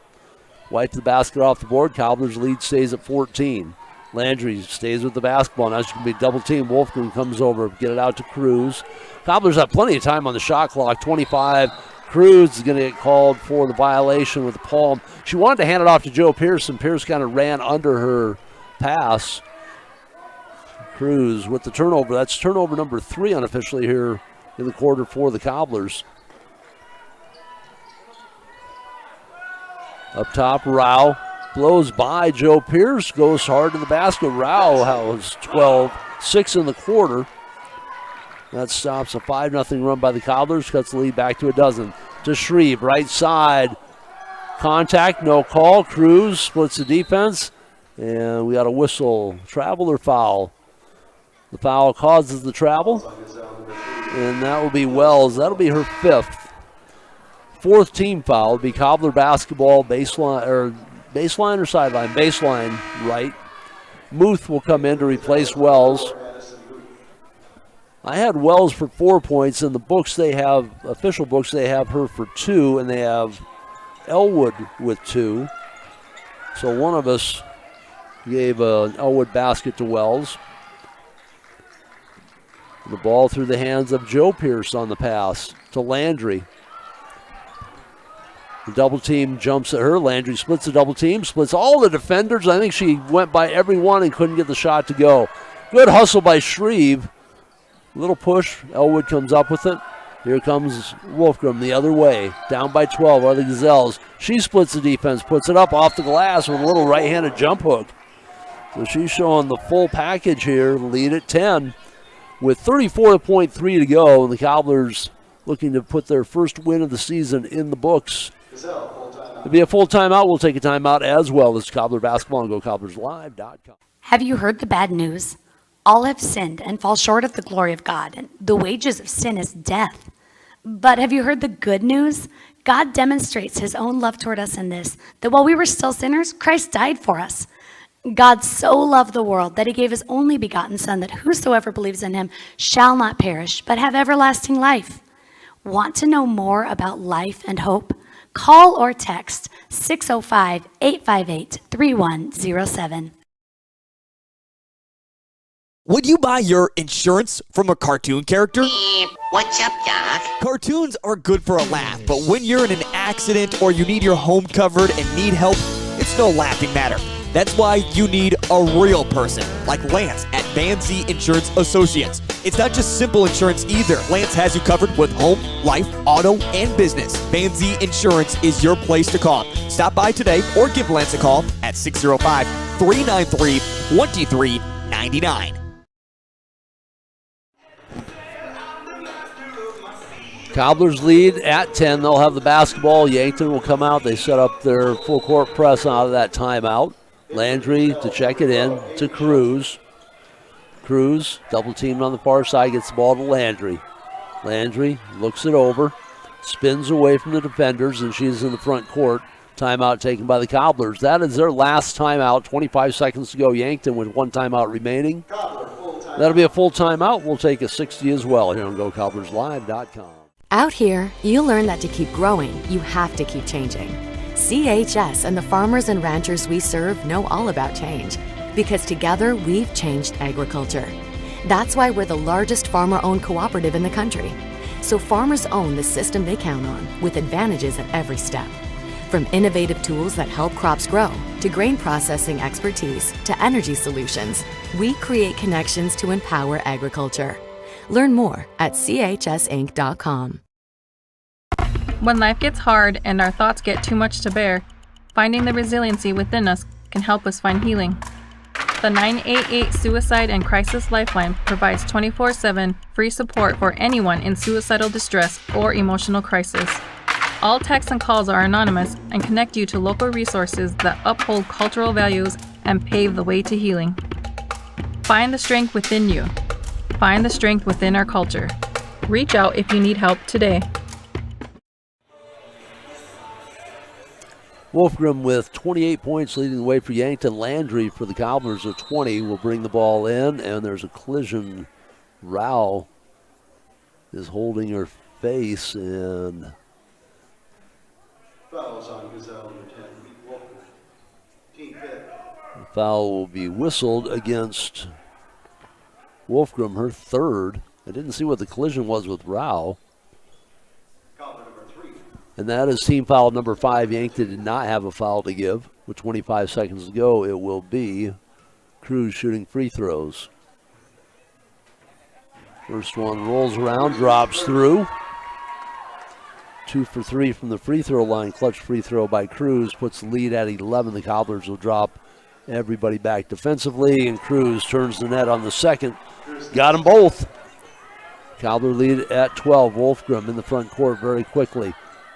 Wipe the basket off the board. Cobbler's lead stays at 14. Landry stays with the basketball. Now she's going to be double team. Wolfgren comes over, get it out to Cruz. Cobblers have plenty of time on the shot clock. 25. Cruz is going to get called for the violation with the palm. She wanted to hand it off to Joe Pearson. Pierce kind of ran under her pass. Cruz with the turnover. That's turnover number 3 unofficially here in the quarter for the Cobblers. Up top, Rao blows by Joe Pierce, goes hard to the basket. Rao has 12, 6 in the quarter. That stops a 5-0 run by the Cobblers, cuts the lead back to a dozen. To Shreve, right side. Contact, no call. Cruz splits the defense, and we got a whistle. Travel or foul? The foul causes the travel, and that will be Wells. That'll be her 5th. 4th team foul would be Cobbler basketball, baseline or sideline? Baseline, right. Muth will come in to replace Wells. I had Wells for 4 points. In the books they have, official books, they have her for 2, and they have Elwood with 2. So one of us gave an Elwood basket to Wells. The ball through the hands of Joe Pierce on the pass to Landry. The double team jumps at her. Landry splits the double team, splits all the defenders. I think she went by everyone and couldn't get the shot to go. Good hustle by Shreve. Little push. Elwood comes up with it. Here comes Wolfgram the other way. Down by 12 are the Gazelles. She splits the defense, puts it up off the glass with a little right-handed jump hook. So she's showing the full package here. Lead at 10 with 34.3 to go. And the Cobblers looking to put their first win of the season in the books. It'll be a full timeout. We'll take a timeout as well. This is Cobbler Basketball on GoCobblersLive.com. Have you heard the bad news? All have sinned and fall short of the glory of God, and the wages of sin is death. But have you heard the good news? God demonstrates his own love toward us in this, that while we were still sinners, Christ died for us. God so loved the world that he gave his only begotten Son, that whosoever believes in him shall not perish, but have everlasting life. Want to know more about life and hope? Call or text 605-858-3107. Would you buy your insurance from a cartoon character? What's up, Doc? Cartoons are good for a laugh, but when you're in an accident or you need your home covered and need help, it's no laughing matter. That's why you need a real person, like Lance at Van Z Insurance Associates. It's not just simple insurance either. Lance has you covered with home, life, auto, and business. Van Z Insurance is your place to call. Stop by today or give Lance a call at 605-393-2399. Cobblers lead at 10. They'll have the basketball. Yankton will come out. They set up their full court press out of that timeout. Landry to check it in to Cruz. Cruz, double teamed on the far side, gets the ball to Landry. Landry looks it over, spins away from the defenders, and she's in the front court. Timeout taken by the Cobblers. That is their last timeout. 25 seconds to go. Yankton with 1 timeout remaining. That'll be a full timeout. We'll take a 60 as well here on GoCobblersLive.com. Out here, you learn that to keep growing, you have to keep changing. CHS and the farmers and ranchers we serve know all about change, because together we've changed agriculture. That's why we're the largest farmer-owned cooperative in the country. So farmers own the system they count on, with advantages at every step. From innovative tools that help crops grow, to grain processing expertise, to energy solutions, we create connections to empower agriculture. Learn more at chsinc.com. When life gets hard and our thoughts get too much to bear, finding the resiliency within us can help us find healing. The 988 Suicide and Crisis Lifeline provides 24/7 free support for anyone in suicidal distress or emotional crisis. All texts and calls are anonymous and connect you to local resources that uphold cultural values and pave the way to healing. Find the strength within you. Find the strength within our culture. Reach out if you need help today. Wolfgram with 28 points leading the way for Yankton. Landry for the Cobblers at 20 will bring the ball in, and there's a collision. Rao is holding her face, and fouls on Gazelle number 10, Wolfgram. Team fifth. The foul will be whistled against Wolfgram, her third. I didn't see what the collision was with Rao. And that is team foul number 5. Yankton did not have a foul to give. With 25 seconds to go, it will be Cruz shooting free throws. First one rolls around, drops through. 2 for 3 from the free throw line. Clutch free throw by Cruz puts the lead at 11. The Cobblers will drop everybody back defensively, and Cruz turns the net on the second. Got them both. Cobbler lead at 12. Wolfgram in the front court very quickly.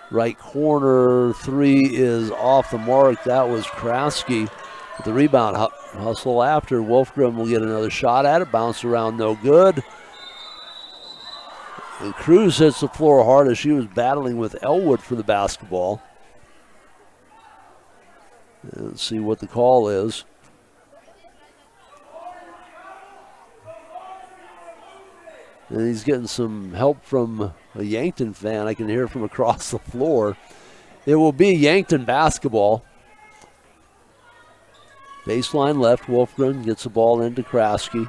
Right corner 3 is off the mark. That was Kraski with the rebound. Hustle after. Wolfgram will get another shot at it. Bounce around, no good. And Cruz hits the floor hard as she was battling with Elwood for the basketball. And let's see what the call is. And he's getting some help from a Yankton fan. I can hear from across the floor. It will be Yankton basketball. Baseline left. Wolfgram gets the ball into Kraski.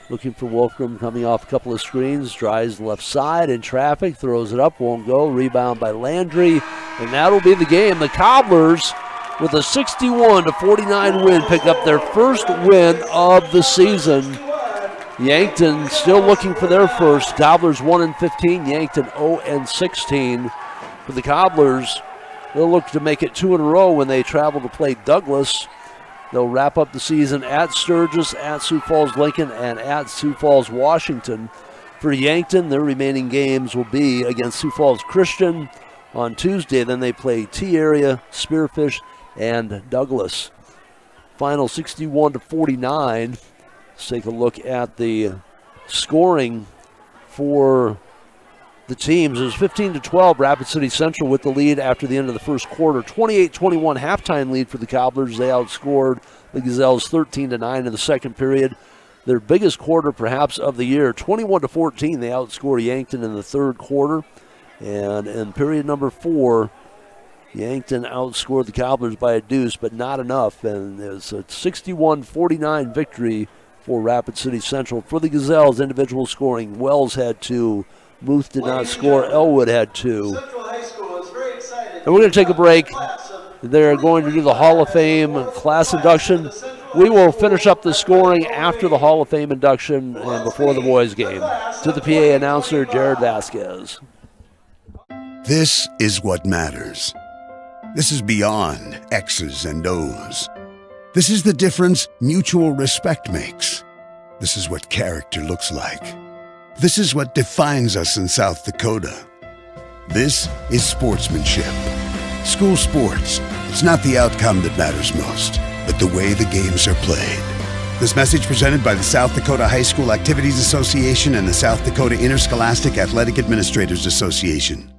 Looking for Wolfgram coming off a couple of screens. Drives the left side in traffic. Throws it up. Won't go. Rebound by Landry. And that'll be the game. The Cobblers, with a 61-49 win, pick up their first win of the season. Yankton still looking for their first. Cobblers 1-15, Yankton 0-16. For the Cobblers, they'll look to make it 2 in a row when they travel to play Douglas. They'll wrap up the season at Sturgis, at Sioux Falls Lincoln, and at Sioux Falls Washington. For Yankton, their remaining games will be against Sioux Falls Christian on Tuesday. Then they play T-Area, Spearfish, and Douglas. Final 61-49. Let's take a look at the scoring for the teams. It was 15-12, Rapid City Central with the lead after the end of the first quarter. 28-21 halftime lead for the Cobblers. They outscored the Gazelles 13-9 in the second period. Their biggest quarter perhaps of the year. 21-14, they outscored Yankton in the third quarter. And in period number 4, Yankton outscored the Cobblers by a deuce, but not enough. And it's a 61-49 victory for Rapid City Central. For the Gazelles, individual scoring, Wells had 2. Muth did not score. Elwood had 2. And we're going to take a break. They're going to do the Hall of Fame class induction. We will finish up the scoring after the Hall of Fame induction and before the boys' game. To the PA announcer, Jared Vasquez. This is what matters. This is beyond X's and O's. This is the difference mutual respect makes. This is what character looks like. This is what defines us in South Dakota. This is sportsmanship. School sports, it's not the outcome that matters most, but the way the games are played. This message presented by the South Dakota High School Activities Association and the South Dakota Interscholastic Athletic Administrators Association.